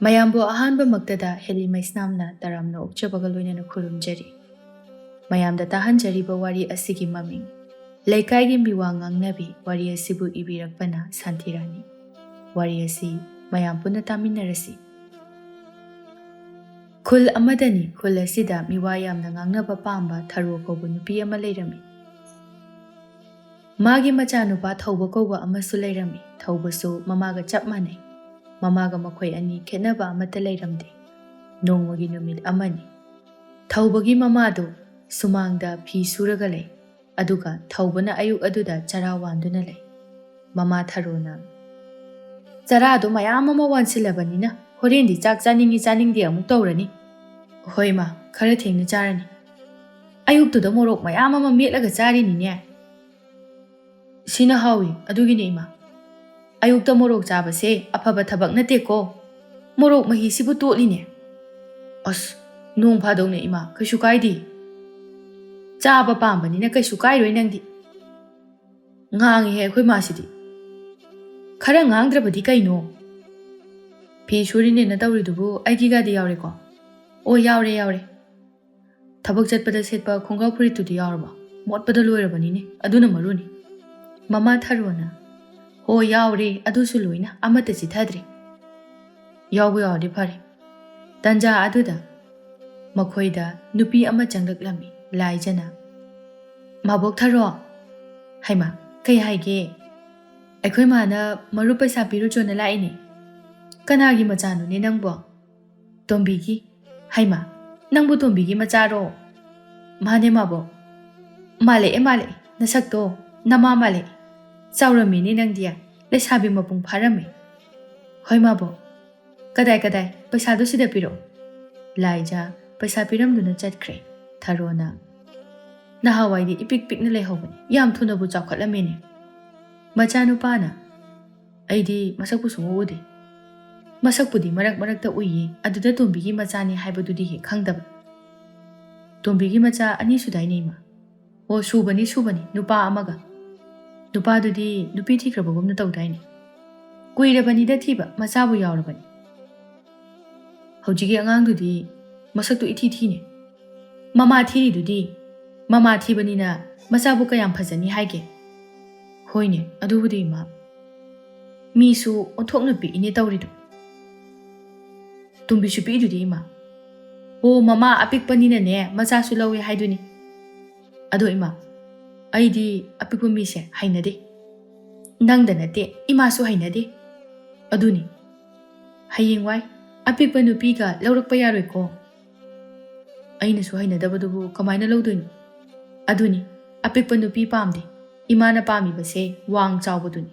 ꯃꯌꯥꯝꯕꯨ ꯑꯍꯥꯟꯕꯃꯛꯇꯗ ꯍꯦꯂꯤ ꯃꯩꯁꯅꯥꯝꯅ ꯇꯔꯥꯝꯅ ꯑꯣꯛꯆꯕꯒ ꯂꯣꯏꯅꯅ ꯈꯨꯔꯨꯝꯖꯔꯤ꯫ ꯃꯌꯥꯝꯗ ꯇꯥꯍꯟꯖꯔꯤꯕ ꯋꯥꯔꯤ ꯑꯁꯤꯒꯤ ꯃꯃꯤꯡ ꯂꯩꯀꯥꯏꯒꯤ ꯃꯤꯋꯥ ꯉꯥꯡꯅꯕꯤ ꯋꯥꯔꯤ ꯑꯁꯤꯕꯨ ꯏꯕꯤꯔꯛꯄꯅ ꯁꯥꯟꯇꯤꯔꯥꯅꯤ꯫ ꯋꯥꯔꯤ ꯑꯁꯤ ꯃꯌꯥꯝ ꯄꯨꯟꯅ ꯇꯥꯃꯤꯟꯅꯔꯁꯤ꯫ ꯈꯨꯜ ꯑꯃꯗꯅꯤ, ꯈꯨꯜ ꯑꯁꯤꯗ ꯃꯤꯋꯥ ꯌꯥꯝꯅ ꯉꯥꯡꯅꯕ ꯄꯥꯝꯕ ꯊꯔꯣ ꯀꯧꯕ ꯅꯨꯄꯤ ꯑꯃ ꯂꯩꯔꯝꯃꯤ꯫ ꯃꯥꯒꯤ ꯃꯆꯥꯅꯨꯄꯥ ꯊꯧꯕ ꯀꯧꯕ ꯑꯃꯁꯨ ꯂꯩꯔꯝꯃꯤ꯫ ꯊꯧꯕꯁꯨ ꯃꯃꯥꯒ ꯆꯞ ꯃꯥꯟꯅꯩ꯫ ꯃꯃꯥꯒ ꯃꯈꯣꯏ ꯑꯅꯤ ꯈꯦꯠꯅꯕ ꯑꯃꯠꯇ ꯂꯩꯔꯝꯗꯦ꯫ ꯅꯣꯡꯃꯒꯤ ꯅꯨꯃꯤꯠ ꯑꯃꯅꯤ꯫ ꯊꯧꯕꯒꯤ ꯃꯃꯥꯗꯨ ꯁꯨꯃꯥꯡꯗ ꯐꯤ ꯁꯨꯔꯒ ꯂꯩ, ꯑꯗꯨꯒ ꯊꯧꯕꯅ ꯑꯌꯨꯛ ꯑꯗꯨꯗ ꯆꯔꯥ ꯋꯥꯟꯗꯨꯅ ꯂꯩ꯫ ꯃꯃꯥ ꯊꯔꯣꯅ, "ꯆꯔꯥꯗꯨ ꯃꯌꯥꯝ ꯑꯃ ꯋꯥꯟꯁꯤꯜꯂꯕꯅꯤꯅ ꯍꯣꯔꯦꯟꯗꯤ ꯆꯥꯛ ꯆꯥꯅꯤꯡꯉꯤ ꯆꯥꯅꯤꯡꯗꯦ ꯑꯃꯨꯛ ꯇꯧꯔꯅꯤ꯫ ꯍꯣꯏ ꯃꯥ, ꯈꯔ ꯊꯦꯡꯅ ꯆꯥꯔꯅꯤ꯫ ꯑꯌꯨꯛꯇꯨꯗ ꯃꯣꯔꯣꯛ ꯃꯌꯥꯝ ꯑꯃ ꯃꯦꯠꯂꯒ ꯆꯥꯔꯤꯅꯤꯅꯦ꯫ ꯁꯤꯅ ꯍꯥꯎꯏ, ꯑꯗꯨꯒꯤꯅꯦ ꯏꯃꯥ꯫ ꯑꯌꯨꯛꯇ ꯃꯣꯔꯣꯛ ꯆꯥꯕꯁꯦ ꯑꯐꯕ ꯊꯕꯛ ꯅꯠꯇꯦꯀꯣ꯫ ꯃꯣꯔꯣꯛ ꯃꯍꯤꯁꯤꯕꯨ ꯇꯣꯠꯂꯤꯅꯦ꯫ ꯑꯁ, ꯅꯣꯡ ꯐꯥꯗꯧꯅꯦ ꯏꯃꯥ, ꯀꯩꯁꯨ ꯀꯥꯏꯗꯦ꯫ ꯆꯥꯕ ꯄꯥꯝꯕꯅꯤꯅ ꯀꯩꯁꯨ ꯀꯥꯏꯔꯣꯏ ꯅꯪꯗꯤ꯫ ꯉꯥꯡꯉꯤꯍꯦ ꯑꯩꯈꯣꯏ ꯃꯥꯁꯤꯗꯤ꯫ ꯈꯔ ꯉꯥꯡꯗ꯭ꯔꯕꯗꯤ ꯀꯩꯅꯣ? ꯐꯤ ꯁꯨꯔꯤꯅꯦꯅ ꯇꯧꯔꯤꯗꯨꯕꯨ ꯑꯩꯒꯤꯒꯗꯤ ꯌꯥꯎꯔꯦꯀꯣ? ꯑꯣ, ꯌꯥꯎꯔꯦ ꯌꯥꯎꯔꯦ꯫ ꯊꯕꯛ ꯆꯠꯄꯗ ꯁꯦꯠꯄ ꯈꯣꯡꯒ꯭ꯔꯥꯎ ꯐꯨꯔꯤꯠꯇꯨꯗꯤ ꯌꯥꯎꯔꯕ? ꯃꯣꯠꯄꯗ ꯂꯣꯏꯔꯕꯅꯤꯅꯦ, ꯑꯗꯨꯅ ꯃꯔꯨꯅꯤ꯫ ꯃꯃꯥ ꯊꯔꯣꯅ, ꯍꯣ ꯌꯥꯎꯔꯦ, ꯑꯗꯨꯁꯨ ꯂꯣꯏꯅ, ꯑꯃꯠꯇ ꯆꯤꯊꯗ꯭ꯔꯦ꯫ ꯌꯥꯎꯕ ꯌꯥꯎꯔꯗꯤ ꯐꯔꯦ꯫ ꯇꯟꯖꯥ ꯑꯗꯨꯗ ꯃꯈꯣꯏꯗ ꯅꯨꯄꯤ ꯑꯃ ꯆꯪꯂꯛꯂꯝꯃꯤ, ꯂꯥꯏꯖꯅ꯫ "ꯃꯥꯕꯣꯛ ꯊꯔꯣ." "ꯍꯩꯃꯥ, ꯀꯩ ꯍꯥꯏꯒꯦ?" "ꯑꯩꯈꯣꯏ ꯃꯥꯅ ꯃꯔꯨꯞ ꯄꯩꯁꯥ ꯄꯤꯔꯨꯆꯣꯅ ꯂꯥꯛꯏꯅꯦ." "ꯀꯅꯥꯒꯤ ꯃꯆꯥꯅꯣꯅꯦ ꯅꯪꯕꯣ?" "ꯇꯣꯝꯕꯤꯒꯤ." "ꯍꯩꯃꯥ, ꯅꯪꯕꯨ ꯇꯣꯝꯕꯤꯒꯤ ꯃꯆꯥꯔꯣ?" "ꯃꯥꯅꯦ ꯃꯥꯕꯣꯛ." "ꯃꯥꯜꯂꯛꯑꯦ ꯃꯥꯜꯂꯛꯑꯦ, ꯅꯁꯛꯇꯣ ꯅꯃꯥ ꯃꯥꯜꯂꯛꯑꯦ꯫ ꯆꯥꯎꯔꯝꯃꯤꯅꯦ ꯅꯪꯗꯤ, ꯂꯩꯁꯥꯕꯤ ꯃꯄꯨꯡ ꯐꯥꯔꯝꯃꯦ." "ꯍꯣꯏ ꯃꯥꯕꯣꯛ." "ꯀꯗꯥꯏ ꯀꯗꯥꯏ, ꯄꯩꯁꯥꯗꯨ ꯁꯤꯗ ꯄꯤꯔꯛꯑꯣ." ꯂꯥꯏꯖꯥ ꯄꯩꯁꯥ ꯄꯤꯔꯝꯗꯨꯅ ꯆꯠꯈ꯭ꯔꯦ꯫ ꯊꯔꯣꯅ, "ꯅꯍꯥꯟꯋꯥꯏꯗꯤ ꯏꯄꯤꯛ ꯄꯤꯛꯅ ꯂꯩꯍꯧꯕꯅꯤ, ꯌꯥꯝ ꯊꯨꯅꯕꯨ ꯆꯥꯎꯈꯠꯂꯝꯃꯦꯅꯦ." ꯃꯆꯥꯅꯨꯄꯥꯅ, "ꯑꯩꯗꯤ ꯃꯁꯛꯄꯨ ꯁꯨꯡꯎ ꯎꯗꯦ." "ꯃꯁꯛꯄꯨꯗꯤ ꯃꯔꯛ ꯃꯔꯛꯇ ꯎꯏꯌꯦ, ꯑꯗꯨꯗ ꯇꯣꯝꯕꯤꯒꯤ ꯃꯆꯥꯅꯤ ꯍꯥꯏꯕꯗꯨꯗꯤ ꯍꯦꯛ ꯈꯪꯗꯕ." "ꯇꯣꯝꯕꯤꯒꯤ ꯃꯆꯥ ꯑꯅꯤ ꯁꯨꯗꯥꯏꯅꯦ ꯏꯃꯥ?" "ꯑꯣ, ꯁꯨꯕꯅꯤ ꯁꯨꯕꯅꯤ, ꯅꯨꯄꯥ ꯑꯃꯒ." "ꯅꯨꯄꯥꯗꯨꯗꯤ ꯅꯨꯄꯤ ꯊꯤꯈ꯭ꯔꯕꯒꯨꯝꯅ ꯇꯧꯗꯥꯏꯅꯦ?" "ꯀꯨꯏꯔꯕꯅꯤꯗ ꯊꯤꯕ, ꯃꯆꯥꯕꯨ ꯌꯥꯎꯔꯕꯅꯤ." "ꯍꯧꯖꯤꯛꯀꯤ ꯑꯉꯥꯡꯗꯨꯗꯤ ꯃꯁꯛꯇꯨ ꯏꯊꯤ ꯊꯤꯅꯦ." "ꯃꯃꯥ ꯊꯤꯔꯤꯗꯨꯗꯤ, ꯃꯃꯥ ꯊꯤꯕꯅꯤꯅ ꯃꯆꯥꯕꯨ ꯀꯌꯥꯝ ꯐꯖꯅꯤ ꯍꯥꯏꯒꯦ?" "ꯍꯣꯏꯅꯦ, ꯑꯗꯨꯕꯨꯗꯤ ꯏꯃꯥ." "ꯃꯤꯁꯨ ꯑꯣꯟꯊꯣꯛꯅ ꯄꯤꯛꯏꯅꯦ ꯇꯧꯔꯤꯗꯣ." "ꯇꯨꯝꯕꯤꯁꯨ ꯄꯤꯛꯏꯗꯨꯗꯤ ꯏꯃꯥ." "ꯑꯣ, ꯃꯃꯥ ꯑꯄꯤꯛꯄꯅꯤꯅꯅꯦ ꯃꯆꯥꯁꯨ ꯂꯧꯋꯦ ꯍꯥꯏꯗꯨꯅꯤ." "ꯑꯗꯣ ꯏꯃꯥ, ꯑꯩꯗꯤ ꯑꯄꯤꯛꯄ ꯃꯤꯁꯦ ꯍꯩꯅꯗꯦ." "ꯅꯪꯗ ꯅꯠꯇꯦ, ꯏꯃꯥꯁꯨ ꯍꯩꯅꯗꯦ." "ꯑꯗꯨꯅꯤ, ꯍꯌꯦꯡꯋꯥꯏ ꯑꯄꯤꯛꯄ ꯅꯨꯄꯤꯒ ꯂꯧꯔꯛꯄ ꯌꯥꯔꯣꯏꯀꯣ." "ꯑꯩꯅꯁꯨ ꯍꯩꯅꯗꯕꯗꯨꯕꯨ ꯀꯃꯥꯏꯅ ꯂꯧꯗꯣꯏꯅꯣ?" "ꯑꯗꯨꯅꯤ, ꯑꯄꯤꯛꯄ ꯅꯨꯄꯤ ꯄꯥꯝꯗꯦ, ꯏꯃꯥꯅ ꯄꯥꯝꯃꯤꯕꯁꯦ ꯋꯥꯡ ꯆꯥꯎꯕꯗꯨꯅꯤ."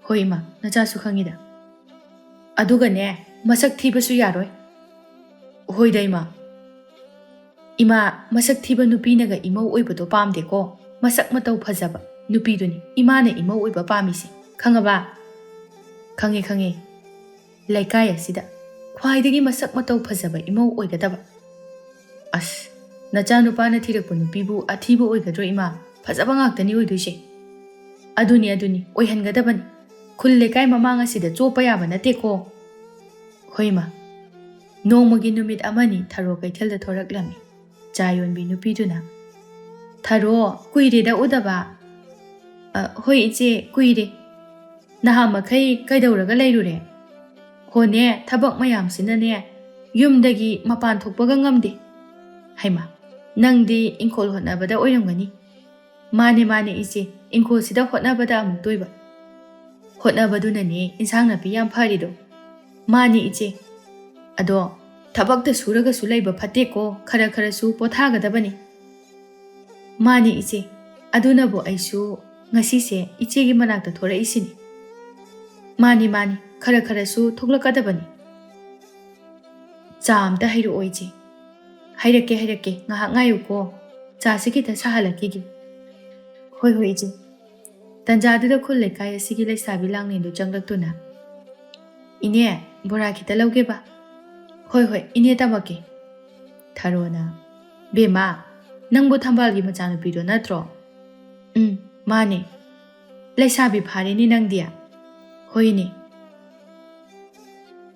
"ꯍꯣꯏ ꯏꯃꯥ, ꯅꯆꯥꯁꯨ ꯈꯪꯉꯤꯗ." "ꯑꯗꯨꯒꯅꯦ, ꯃꯁꯛ ꯊꯤꯕꯁꯨ ꯌꯥꯔꯣꯏ." "ꯍꯣꯏꯗ ꯏꯃꯥ." "ꯏꯃꯥ, ꯃꯁꯛ ꯊꯤꯕ ꯅꯨꯄꯤꯅꯒ ꯏꯃꯧ ꯑꯣꯏꯕꯗꯣ ꯄꯥꯝꯗꯦꯀꯣ, ꯃꯁꯛ ꯃꯇꯧ ꯐꯖꯕ ꯅꯨꯄꯤꯗꯨꯅꯤ ꯏꯃꯥꯅ ꯏꯃꯧ ꯑꯣꯏꯕ ꯄꯥꯝꯃꯤꯁꯦ, ꯈꯪꯉꯕ?" "ꯈꯪꯉꯦ ꯈꯪꯉꯦ, ꯂꯩꯀꯥꯏ ꯑꯁꯤꯗ ꯈ꯭ꯋꯥꯏꯗꯒꯤ ꯃꯁꯛ ꯃꯇꯧ ꯐꯖꯕ ꯏꯃꯧ ꯑꯣꯏꯒꯗꯕ." "ꯑꯁ, ꯅꯆꯥꯅꯨꯄꯥꯅ ꯊꯤꯔꯛꯄ ꯅꯨꯄꯤꯕꯨ ꯑꯊꯤꯕ ꯑꯣꯏꯒꯗ꯭ꯔꯣ ꯏꯃꯥ? ꯐꯖꯕ ꯉꯥꯛꯇꯅꯤ ꯑꯣꯏꯗꯣꯏꯁꯦ." "ꯑꯗꯨꯅꯤ ꯑꯗꯨꯅꯤ, ꯑꯣꯏꯍꯟꯒꯗꯕꯅꯤ. ꯈꯨꯜ ꯂꯩꯀꯥꯏ ꯃꯃꯥꯡ ꯑꯁꯤꯗ ꯆꯣꯞꯄ ꯌꯥꯕ ꯅꯠꯇꯦꯀꯣ." "ꯍꯣꯏ ꯏꯃꯥ." ꯅꯣꯡꯃꯒꯤ ꯅꯨꯃꯤꯠ ꯑꯃꯅꯤ, ꯊꯔꯣ ꯀꯩꯊꯦꯜꯗ ꯊꯣꯔꯛꯂꯝꯃꯤ꯫ ꯆꯥ ꯌꯣꯟꯕꯤ ꯅꯨꯄꯤꯗꯨꯅ, "ꯊꯔꯣ, ꯀꯨꯏꯔꯦꯗ ꯎꯗꯕ." "ꯍꯣꯏ ꯏꯆꯦ, ꯀꯨꯏꯔꯦ." "ꯅꯍꯥꯟꯃꯈꯩ ꯀꯩꯗꯧꯔꯒ ꯂꯩꯔꯨꯔꯦ?" "ꯍꯣꯅꯦ, ꯊꯕꯛ ꯃꯌꯥꯝꯁꯤꯅꯅꯦ ꯌꯨꯝꯗꯒꯤ ꯃꯄꯥꯟ ꯊꯣꯛꯄꯒ ꯉꯝꯗꯦ." "ꯍꯩꯃꯥ, ꯅꯪꯗꯤ ꯏꯪꯈꯣꯜ ꯍꯣꯠꯅꯕꯗ ꯑꯣꯏꯔꯝꯒꯅꯤ." "ꯃꯥꯅꯦ ꯃꯥꯅꯦ ꯏꯆꯦ, ꯏꯪꯈꯣꯜꯁꯤꯗ ꯍꯣꯠꯅꯕꯗ ꯑꯃꯨꯛ ꯇꯣꯏꯕ." "ꯍꯣꯠꯅꯕꯗꯨꯅꯅꯦ ꯏꯟꯁꯥꯡ ꯅꯥꯄꯤ ꯌꯥꯝ ꯐꯔꯤꯗꯣ." "ꯃꯥꯅꯦ ꯏꯆꯦ, ꯑꯗꯣ ꯊꯕꯛꯇ ꯁꯨꯔꯒꯁꯨ ꯂꯩꯕ ꯐꯠꯇꯦꯀꯣ, ꯈꯔ ꯈꯔꯁꯨ ꯄꯣꯊꯥꯒꯗꯕꯅꯤ." "ꯃꯥꯅꯦ ꯏꯆꯦ, ꯑꯗꯨꯅꯕꯨ ꯑꯩꯁꯨ ꯉꯁꯤꯁꯦ ꯏꯆꯦꯒꯤ ꯃꯅꯥꯛꯇ ꯊꯣꯔꯛꯏꯁꯤꯅꯤ." "ꯃꯥꯅꯤ ꯃꯥꯅꯤ, ꯈꯔ ꯈꯔꯁꯨ ꯊꯣꯛꯂꯛꯀꯗꯕꯅꯤ." "ꯆꯥ ꯑꯝꯇ ꯍꯩꯔꯛꯑꯣ ꯏꯆꯦ." "ꯍꯩꯔꯛꯀꯦ ꯍꯩꯔꯛꯀꯦ, ꯉꯥꯏꯍꯥꯛ ꯉꯥꯏꯌꯨꯀꯣ, ꯆꯥꯁꯤ ꯈꯤꯇ ꯁꯥꯍꯜꯂꯛꯈꯤꯒꯦ." "ꯍꯣꯏ ꯍꯣꯏ ꯏꯆꯦ." ꯇꯟꯖꯥꯗꯨꯗ ꯈꯨꯜ ꯂꯩꯀꯥꯏ ꯑꯁꯤꯒꯤ ꯂꯩꯁꯥꯕꯤ ꯂꯥꯡꯂꯦꯟꯗꯨ ꯆꯪꯂꯛꯇꯨꯅ, "ꯏꯅꯦ, ꯕꯣꯔꯥ ꯈꯤꯇ ꯂꯧꯒꯦꯕ." "ꯍꯣꯏ ꯍꯣꯏ, ꯏꯅꯦ ꯇꯝꯃꯛꯀꯦ." ꯊꯔꯣꯅ, "ꯕꯦꯝꯃ, ꯅꯪꯕꯨ ꯊꯝꯕꯥꯜꯒꯤ ꯃꯆꯥꯅꯨꯄꯤꯗꯣ ꯅꯠꯇ꯭ꯔꯣ?" ꯃꯥꯅꯦ." "ꯂꯩꯁꯥꯕꯤ ꯐꯥꯔꯦꯅꯦ ꯅꯪꯗꯤ." "ꯍꯣꯏꯅꯦ."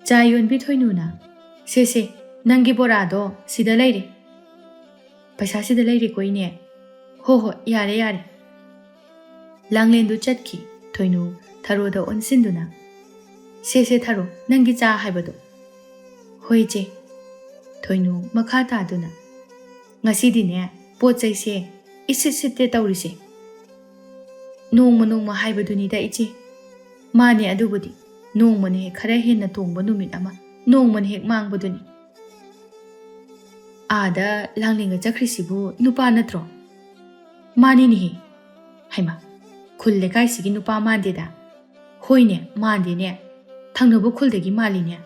ꯆꯥ ꯌꯣꯟꯕꯤ ꯊꯣꯏꯅꯨꯅ ꯁꯦ ꯅꯪꯒꯤ ꯕꯣꯔꯥꯗꯣ ꯁꯤꯗ ꯂꯩꯔꯦ ꯄꯩꯁꯥ ꯁꯤꯗ ꯂꯩꯔꯦꯀꯣ ꯏꯅꯦ ꯍꯣ ꯌꯥꯔꯦ ꯂꯥꯡꯂꯦꯟꯗꯨ ꯆꯠꯈꯤ ꯊꯣꯏꯅꯨ ꯊꯔꯣꯗ ꯑꯣꯟꯁꯤꯟꯗꯨꯅ ꯁꯦ ꯊꯔꯣ ꯅꯪꯒꯤ ꯆꯥ ꯍꯥꯏꯕꯗꯣ ꯍꯣꯏ ꯏꯆꯦ ꯊꯣꯏꯅꯨ ꯃꯈꯥ ꯇꯥꯗꯨꯅ ꯉꯁꯤꯗꯤꯅꯦ ꯄꯣꯠ ꯆꯩꯁꯦ ꯏꯁꯤꯠ ꯁꯤꯠꯇꯦ ꯇꯧꯔꯤꯁꯦ ꯅꯣꯡꯃ ꯍꯥꯏꯕꯗꯨꯅꯤꯗ ꯏꯆꯦ ꯃꯥꯅꯦ ꯑꯗꯨꯕꯨꯗꯤ ꯅꯣꯡꯃꯅ ꯍꯦꯛ ꯈꯔ ꯍꯦꯟꯅ ꯇꯣꯡꯕ ꯅꯨꯃꯤꯠ ꯑꯃ ꯅꯣꯡꯃꯅ ꯍꯦꯛ ꯃꯥꯡꯕꯗꯨꯅꯤ ꯑꯥꯗ ꯂꯥꯡꯂꯦꯟꯒ ꯆꯠꯈ꯭ꯔꯤꯁꯤꯕꯨ ꯅꯨꯄꯥ ꯅꯠꯇ꯭ꯔꯣ ꯃꯥꯅꯤꯅꯦꯍꯦ ꯍꯩꯃꯥ ꯈꯨꯜ ꯂꯩꯀꯥꯏꯁꯤꯒꯤ ꯅꯨꯄꯥ ꯃꯥꯟꯗꯦꯗ ꯍꯣꯏꯅꯦ ꯃꯥꯟꯗꯦꯅꯦ ꯊꯪꯅꯕ ꯈꯨꯜꯗꯒꯤ ꯃꯥꯜꯂꯤꯅꯦ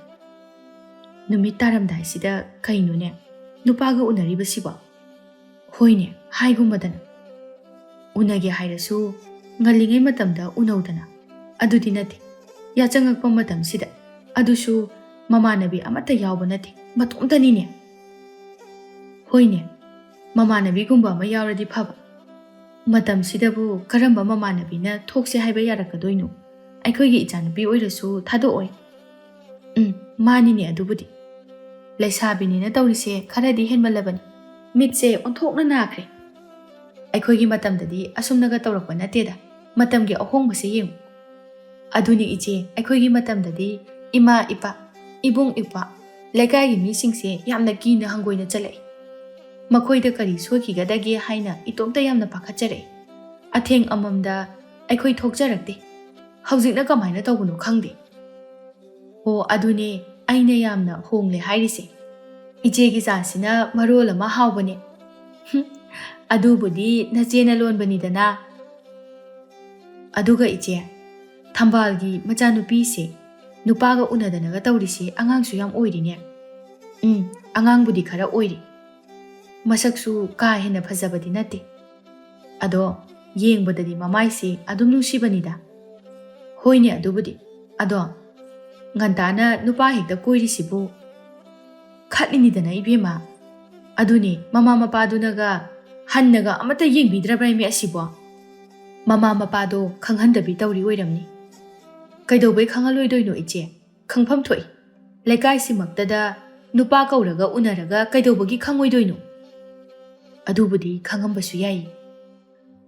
ꯅꯨꯃꯤꯠ ꯇꯥꯔꯝꯗꯥꯏꯁꯤꯗ ꯀꯩꯅꯣꯅꯦ ꯅꯨꯄꯥꯒ ꯎꯅꯔꯤꯕꯁꯤꯕꯣ ꯍꯣꯏꯅꯦ ꯍꯥꯏꯒꯨꯝꯕꯗꯅ ꯎꯅꯒꯦ ꯍꯥꯏꯔꯁꯨ ꯉꯜꯂꯤꯉꯩ ꯃꯇꯝꯗ ꯎꯅꯧꯗꯅ ꯑꯗꯨꯗꯤ ꯅꯠꯇꯦ ꯌꯥꯆꯪꯉꯛꯄ ꯃꯇꯝꯁꯤꯗ ꯑꯗꯨꯁꯨ ꯃꯃꯥꯟꯅꯕꯤ ꯑꯃꯠꯇ ꯌꯥꯎꯕ ꯅꯠꯇꯦ ꯃꯇꯣꯝꯇꯅꯤꯅꯦ ꯍꯣꯏꯅꯦ ꯃꯃꯥꯟꯅꯕꯤꯒꯨꯝꯕ ꯑꯃ ꯌꯥꯎꯔꯗꯤ ꯐꯕ ꯃꯇꯝꯁꯤꯗꯕꯨ ꯀꯔꯝꯕ ꯃꯃꯥꯟꯅꯕꯤꯅ ꯊꯣꯛꯁꯦ ꯍꯥꯏꯕ ꯌꯥꯔꯛꯀꯗꯣꯏꯅꯣ ꯑꯩꯈꯣꯏꯒꯤ ꯏꯆꯥꯅꯨꯄꯤ ꯑꯣꯏꯔꯁꯨ ꯊꯥꯗꯣꯛꯑꯣꯏ ꯃꯥꯅꯤꯅꯦ ꯑꯗꯨꯕꯨꯗꯤ ꯂꯩꯁꯥꯕꯤꯅꯤꯅ ꯇꯧꯔꯤꯁꯦ ꯈꯔꯗꯤ ꯍꯦꯟꯃꯜꯂꯕꯅꯤ ꯃꯤꯠꯁꯦ ꯑꯣꯟꯊꯣꯛꯅ ꯅꯥꯈ꯭ꯔꯦ ꯑꯩꯈꯣꯏꯒꯤ ꯃꯇꯝꯗꯗꯤ ꯑꯁꯨꯝꯅꯒ ꯇꯧꯔꯛꯄ ꯅꯠꯇꯦꯗ ꯃꯇꯝꯒꯤ ꯑꯍꯣꯡꯕꯁꯦ ꯌꯦꯡꯉꯨ ꯑꯗꯨꯅꯤ ꯏꯆꯦ ꯑꯩꯈꯣꯏꯒꯤ ꯃꯇꯝꯗꯗꯤ ꯏꯃꯥ ꯏꯄꯥ ꯏꯕꯨꯡ ꯏꯄ꯭ꯋꯥ ꯂꯩꯀꯥꯏꯒꯤ ꯃꯤꯁꯤꯡꯁꯦ ꯌꯥꯝꯅ ꯀꯤꯅ ꯍꯪꯒꯣꯏꯅ ꯆꯠꯂꯛꯏ ꯃꯈꯣꯏꯗ ꯀꯔꯤ ꯁꯣꯏꯈꯤꯒꯗꯒꯦ ꯍꯥꯏꯅ ꯏꯇꯣꯝꯇ ꯌꯥꯝꯅ ꯄꯥꯈꯠꯆꯔꯛꯏ ꯑꯊꯦꯡ ꯑꯃꯝꯗ ꯑꯩꯈꯣꯏ ꯊꯣꯛꯆꯔꯛꯇꯦ ꯍꯧꯖꯤꯛꯅ ꯀꯃꯥꯏꯅ ꯇꯧꯕꯅꯣ ꯈꯪꯗꯦ ꯑꯣ ꯑꯗꯨꯅꯦ ꯑꯩꯅ ꯌꯥꯝꯅ ꯍꯣꯡꯂꯦ ꯍꯥꯏꯔꯤꯁꯦ ꯏꯆꯦꯒꯤ ꯆꯥꯁꯤꯅ ꯃꯔꯣꯜ ꯑꯃ ꯍꯥꯎꯕꯅꯦ ꯑꯗꯨꯕꯨꯗꯤ ꯅꯆꯦꯅ ꯂꯣꯟꯕꯅꯤꯗꯅ ꯑꯗꯨꯒ ꯏꯆꯦ ꯊꯝꯕꯥꯜꯒꯤ ꯃꯆꯥꯅꯨꯄꯤꯁꯦ ꯅꯨꯄꯥꯒ ꯎꯅꯗꯅꯒ ꯇꯧꯔꯤꯁꯦ ꯑꯉꯥꯡꯁꯨ ꯌꯥꯝ ꯑꯣꯏꯔꯤꯅꯦ ꯑꯉꯥꯡꯕꯨꯗꯤ ꯈꯔ ꯑꯣꯏꯔꯤ ꯃꯁꯛꯁꯨ ꯀꯥ ꯍꯦꯟꯅ ꯐꯖꯕꯗꯤ ꯅꯠꯇꯦ ꯑꯗꯣ ꯌꯦꯡꯕꯗꯗꯤ ꯃꯃꯥꯏꯁꯦ ꯑꯗꯨꯝ ꯅꯨꯡꯁꯤꯕꯅꯤꯗ ꯍꯣꯏꯅꯦ ꯑꯗꯨꯕꯨꯗꯤ ꯑꯗꯣ ꯉꯟꯇꯥꯅ ꯅꯨꯄꯥ ꯍꯦꯛꯇ ꯀꯣꯏꯔꯤꯁꯤꯕꯨ ꯈꯠꯂꯤꯅꯤꯗꯅ ꯏꯕꯦꯝꯃ ꯑꯗꯨꯅꯦ ꯃꯃꯥ ꯃꯄꯥꯗꯨꯅꯒ ꯍꯟꯅꯒ ꯑꯃꯠꯇ ꯌꯦꯡꯕꯤꯗ꯭ꯔꯕ꯭ꯔꯥ ꯏꯃꯦ ꯑꯁꯤꯕꯣ ꯃꯃꯥ ꯃꯄꯥꯗꯣ ꯈꯪꯍꯟꯗꯕꯤ ꯇꯧꯔꯤ ꯑꯣꯏꯔꯝꯅꯤ ꯀꯩꯗꯧꯕꯩ ꯈꯪꯍꯜꯂꯣꯏꯗꯣꯏꯅꯣ ꯏꯆꯦ ꯈꯪꯐꯝ ꯊꯣꯛꯏ ꯂꯩꯀꯥꯏꯁꯤꯃꯛꯇꯗ ꯅꯨꯄꯥ ꯀꯧꯔꯒ ꯎꯅꯔꯒ ꯀꯩꯗꯧꯕꯒꯤ ꯈꯪꯉꯣꯏꯗꯣꯏꯅꯣ ꯑꯗꯨꯕꯨꯗꯤ ꯈꯪꯉꯝꯕꯁꯨ ꯌꯥꯏ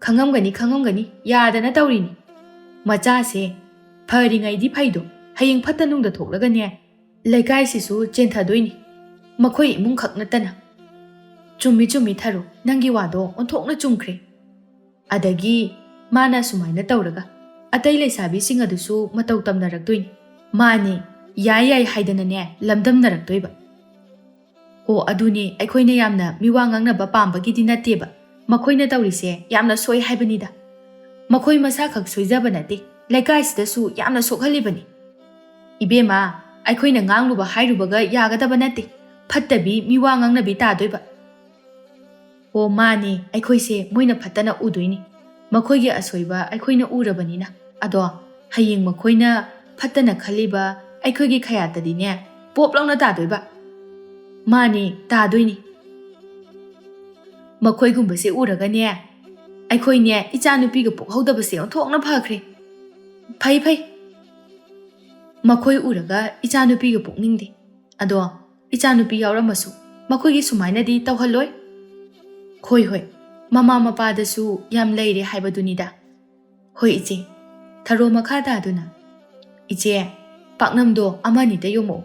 ꯈꯪꯉꯝꯒꯅꯤ ꯌꯥꯗꯅ ꯇꯧꯔꯤꯅꯤ ꯃꯆꯥꯁꯦ ꯐꯔꯤꯉꯩꯗꯤ ꯐꯩꯗꯣ ꯍꯌꯦꯡ ꯐꯠꯇ ꯅꯨꯡꯗ ꯊꯣꯛꯂꯒꯅꯦ ꯂꯩꯀꯥꯏꯁꯤꯁꯨ ꯆꯦꯟꯊꯗꯣꯏꯅꯤ ꯃꯈꯣꯏ ꯏꯃꯨꯡꯈꯛ ꯅꯠꯇꯅ ꯆꯨꯝꯃꯤ ꯊꯔꯣ ꯅꯪꯒꯤ ꯋꯥꯗꯣ ꯑꯣꯟꯊꯣꯛꯅ ꯆꯨꯝꯈ꯭ꯔꯦ ꯑꯗꯒꯤ ꯃꯥꯅ ꯁꯨꯃꯥꯏꯅ ꯇꯧꯔꯒ ꯑꯇꯩ ꯂꯩꯁꯥꯕꯤꯁꯤꯡ ꯑꯗꯨꯁꯨ ꯃꯇꯧ ꯇꯝꯅꯔꯛꯇꯣꯏꯅꯤ ꯃꯥꯅꯦ ꯌꯥꯏ ꯍꯥꯏꯗꯅꯅꯦ ꯂꯝꯗꯝꯅꯔꯛꯇꯣꯏꯕ ꯑꯣ ꯑꯗꯨꯅꯦ ꯑꯩꯈꯣꯏꯅ ꯌꯥꯝꯅ ꯃꯤꯋꯥ ꯉꯥꯡꯅꯕ ꯄꯥꯝꯕꯒꯤꯗꯤ ꯅꯠꯇꯦꯕ ꯃꯈꯣꯏꯅ ꯇꯧꯔꯤꯁꯦ ꯌꯥꯝꯅ ꯁꯣꯏ ꯍꯥꯏꯕꯅꯤꯗ ꯃꯈꯣꯏ ꯃꯁꯥꯈꯛ ꯁꯣꯏꯖꯕ ꯅꯠꯇꯦ ꯂꯩꯀꯥꯏꯁꯤꯗꯁꯨ ꯌꯥꯝꯅ ꯁꯣꯛꯍꯜꯂꯤꯕꯅꯤ ꯏꯕꯦꯝꯃ ꯑꯩꯈꯣꯏꯅ ꯉꯥꯡꯂꯨꯕ ꯍꯥꯏꯔꯨꯕꯒ ꯌꯥꯒꯗꯕ ꯅꯠꯇꯦ ꯐꯠꯇꯕꯤ ꯃꯤꯋꯥ ꯉꯥꯡꯅꯕꯤ ꯇꯥꯗꯣꯏꯕ ꯑꯣ ꯃꯥꯅꯦ ꯑꯩꯈꯣꯏꯁꯦ ꯃꯣꯏꯅ ꯐꯠꯇꯅ ꯎꯗꯣꯏꯅꯤ ꯃꯈꯣꯏꯒꯤ ꯑꯁꯣꯏꯕ ꯑꯩꯈꯣꯏꯅ ꯎꯔꯕꯅꯤꯅ ꯑꯗꯣ ꯍꯌꯦꯡ ꯃꯈꯣꯏꯅ ꯐꯠꯇꯅ ꯈꯜꯂꯤꯕ ꯑꯩꯈꯣꯏꯒꯤ ꯈꯌꯥꯠꯇꯗꯤꯅꯦ ꯄꯣꯞ ꯂꯥꯎꯅ ꯇꯥꯗꯣꯏꯕ ꯃꯥꯅꯦ ꯇꯥꯗꯣꯏꯅꯤ ꯃꯈꯣꯏꯒꯨꯝꯕꯁꯦ ꯎꯔꯒꯅꯦ ꯑꯩꯈꯣꯏꯅꯦ ꯏꯆꯥꯅꯨꯄꯤꯒ ꯄꯣꯛꯍꯧꯗꯕꯁꯦ ꯑꯣꯟꯊꯣꯛꯅ ꯐꯈ꯭ꯔꯦ ꯐꯩ ꯃꯈꯣꯏ ꯎꯔꯒ ꯏꯆꯥꯅꯨꯄꯤꯒ ꯄꯣꯛꯅꯤꯡꯗꯦ ꯑꯗꯣ ꯏꯆꯥꯅꯨꯄꯤ ꯌꯥꯎꯔꯝꯃꯁꯨ ꯃꯈꯣꯏꯒꯤ ꯁꯨꯃꯥꯏꯅꯗꯤ ꯇꯧꯍꯜꯂꯣꯏ ꯍꯣꯏ ꯃꯃꯥ ꯃꯄꯥꯗꯁꯨ ꯌꯥꯝ ꯂꯩꯔꯦ ꯍꯥꯏꯕꯗꯨꯅꯤꯗ ꯍꯣꯏ ꯏꯆꯦ ꯊꯔꯣ ꯃꯈꯥ ꯇꯥꯗꯨꯅ ꯏꯆꯦ ꯄꯥꯛꯅꯝꯗꯣ ꯑꯃꯅꯤꯇ ꯌꯣꯝꯃꯛꯎ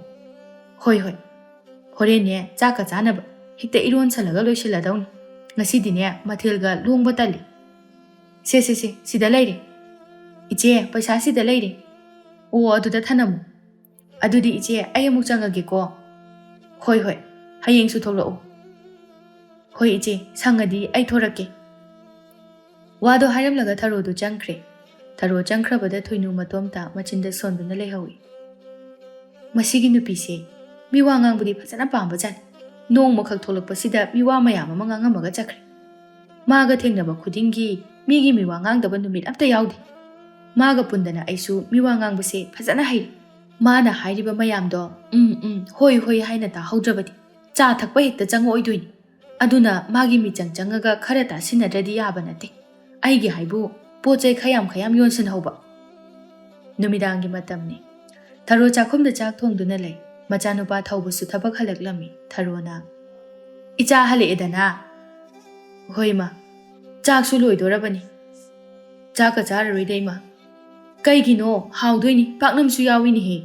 ꯍꯣꯏ ꯍꯣꯔꯦꯟꯅꯦ ꯆꯥꯛꯀ ꯆꯥꯅꯕ ꯍꯦꯛꯇ ꯏꯔꯣꯟꯁꯜꯂꯒ ꯂꯣꯏꯁꯤꯜꯂꯗꯧꯅꯤ ꯉꯁꯤꯗꯤꯅꯦ ꯃꯊꯦꯜꯒ ꯂꯣꯡꯕ ꯇꯜꯂꯤ ꯁꯦ ꯁꯤꯗ ꯂꯩꯔꯦ ꯏꯆꯦ ꯄꯩꯁꯥ ꯁꯤꯗ ꯂꯩꯔꯦ ꯑꯣ ꯑꯗꯨꯗ ꯊꯅꯝꯃꯨ ꯑꯗꯨꯗꯤ ꯏꯆꯦ ꯑꯩ ꯑꯃꯨꯛ ꯆꯪꯉꯒꯦꯀꯣ ꯍꯣꯏ ꯍꯌꯦꯡꯁꯨ ꯊꯣꯛꯂꯛꯎ ꯍꯣꯏ ꯏꯆꯦ ꯁꯪꯉꯗꯤ ꯑꯩ ꯊꯣꯔꯛꯀꯦ ꯋꯥꯗꯣ ꯍꯥꯏꯔꯝꯂꯒ ꯊꯔꯣꯗꯨ ꯆꯪꯈ꯭ꯔꯦ ꯊꯔꯣ ꯆꯪꯈ꯭ꯔꯕꯗ ꯊꯣꯏꯅꯨ ꯃꯇꯣꯝꯇ ꯃꯆꯤꯟꯗ ꯁꯣꯟꯗꯨꯅ ꯂꯩꯍꯧꯏ ꯃꯁꯤꯒꯤ ꯅꯨꯄꯤꯁꯦ ꯃꯤꯋꯥ ꯉꯥꯡꯕꯗꯤ ꯐꯖꯅ ꯄꯥꯝꯕꯖꯥꯠꯅꯤ ꯅꯣꯡꯃꯈꯛ ꯊꯣꯛꯂꯛꯄꯁꯤꯗ ꯃꯤꯋꯥ ꯃꯌꯥꯝ ꯑꯃ ꯉꯥꯡꯉꯝꯃꯒ ꯆꯠꯈ꯭ꯔꯦ ꯃꯥꯒ ꯊꯦꯡꯅꯕ ꯈꯨꯗꯤꯡꯒꯤ ꯃꯤꯒꯤ ꯃꯤꯋꯥ ꯉꯥꯡꯗꯕ ꯅꯨꯃꯤꯠ ꯑꯝꯇ ꯌꯥꯎꯗꯦ ꯃꯥꯒ ꯄꯨꯟꯗꯅ ꯑꯩꯁꯨ ꯃꯤꯋꯥ ꯉꯥꯡꯕꯁꯦ ꯐꯖꯅ ꯍꯩꯔꯦ ꯃꯥꯅ ꯍꯥꯏꯔꯤꯕ ꯃꯌꯥꯝꯗꯣ ꯍꯣꯏ ꯍꯥꯏꯅ ꯇꯥꯍꯧꯗ꯭ꯔꯕꯗꯤ ꯆꯥ ꯊꯛꯄ ꯍꯦꯛꯇ ꯆꯪꯉꯛꯑꯣꯏꯗꯣꯏꯅꯤ ꯑꯗꯨꯅ ꯃꯥꯒꯤ ꯃꯤꯆꯪ ꯆꯪꯉꯒ ꯈꯔ ꯇꯥꯁꯤꯟꯅꯗ꯭ꯔꯗꯤ ꯌꯥꯕ ꯅꯠꯇꯦ ꯑꯩꯒꯤ ꯍꯥꯏꯕꯨ ꯄꯣꯠ ꯆꯩ ꯈꯌꯥꯝ ꯌꯣꯟꯁꯤꯟꯍꯧꯕ ꯅꯨꯃꯤꯗꯥꯡꯒꯤ ꯃꯇꯝꯅꯤ ꯊꯔꯣ ꯆꯥꯛꯈꯨꯝꯗ ꯆꯥꯛ ꯊꯣꯡꯗꯨꯅ ꯂꯩ ꯃꯆꯥꯅꯨꯄꯥ ꯊꯧꯕꯁꯨ ꯊꯕꯛ ꯍꯜꯂꯛꯂꯝꯃꯤ ꯊꯔꯣꯅ ꯏꯆꯥ ꯍꯜꯂꯛꯑꯦꯗꯅ ꯍꯣꯏ ꯏꯃꯥ ꯆꯥꯛꯁꯨ ꯂꯣꯏꯗꯣꯔꯕꯅꯤ ꯆꯥꯛꯀ ꯆꯥꯔꯔꯣꯏꯗ ꯏꯃꯥ ꯀꯩꯒꯤꯅꯣ ꯍꯥꯎꯗꯣꯏꯅꯤ ꯄꯥꯛꯅꯝꯁꯨ ꯌꯥꯎꯏꯅꯤꯍꯦ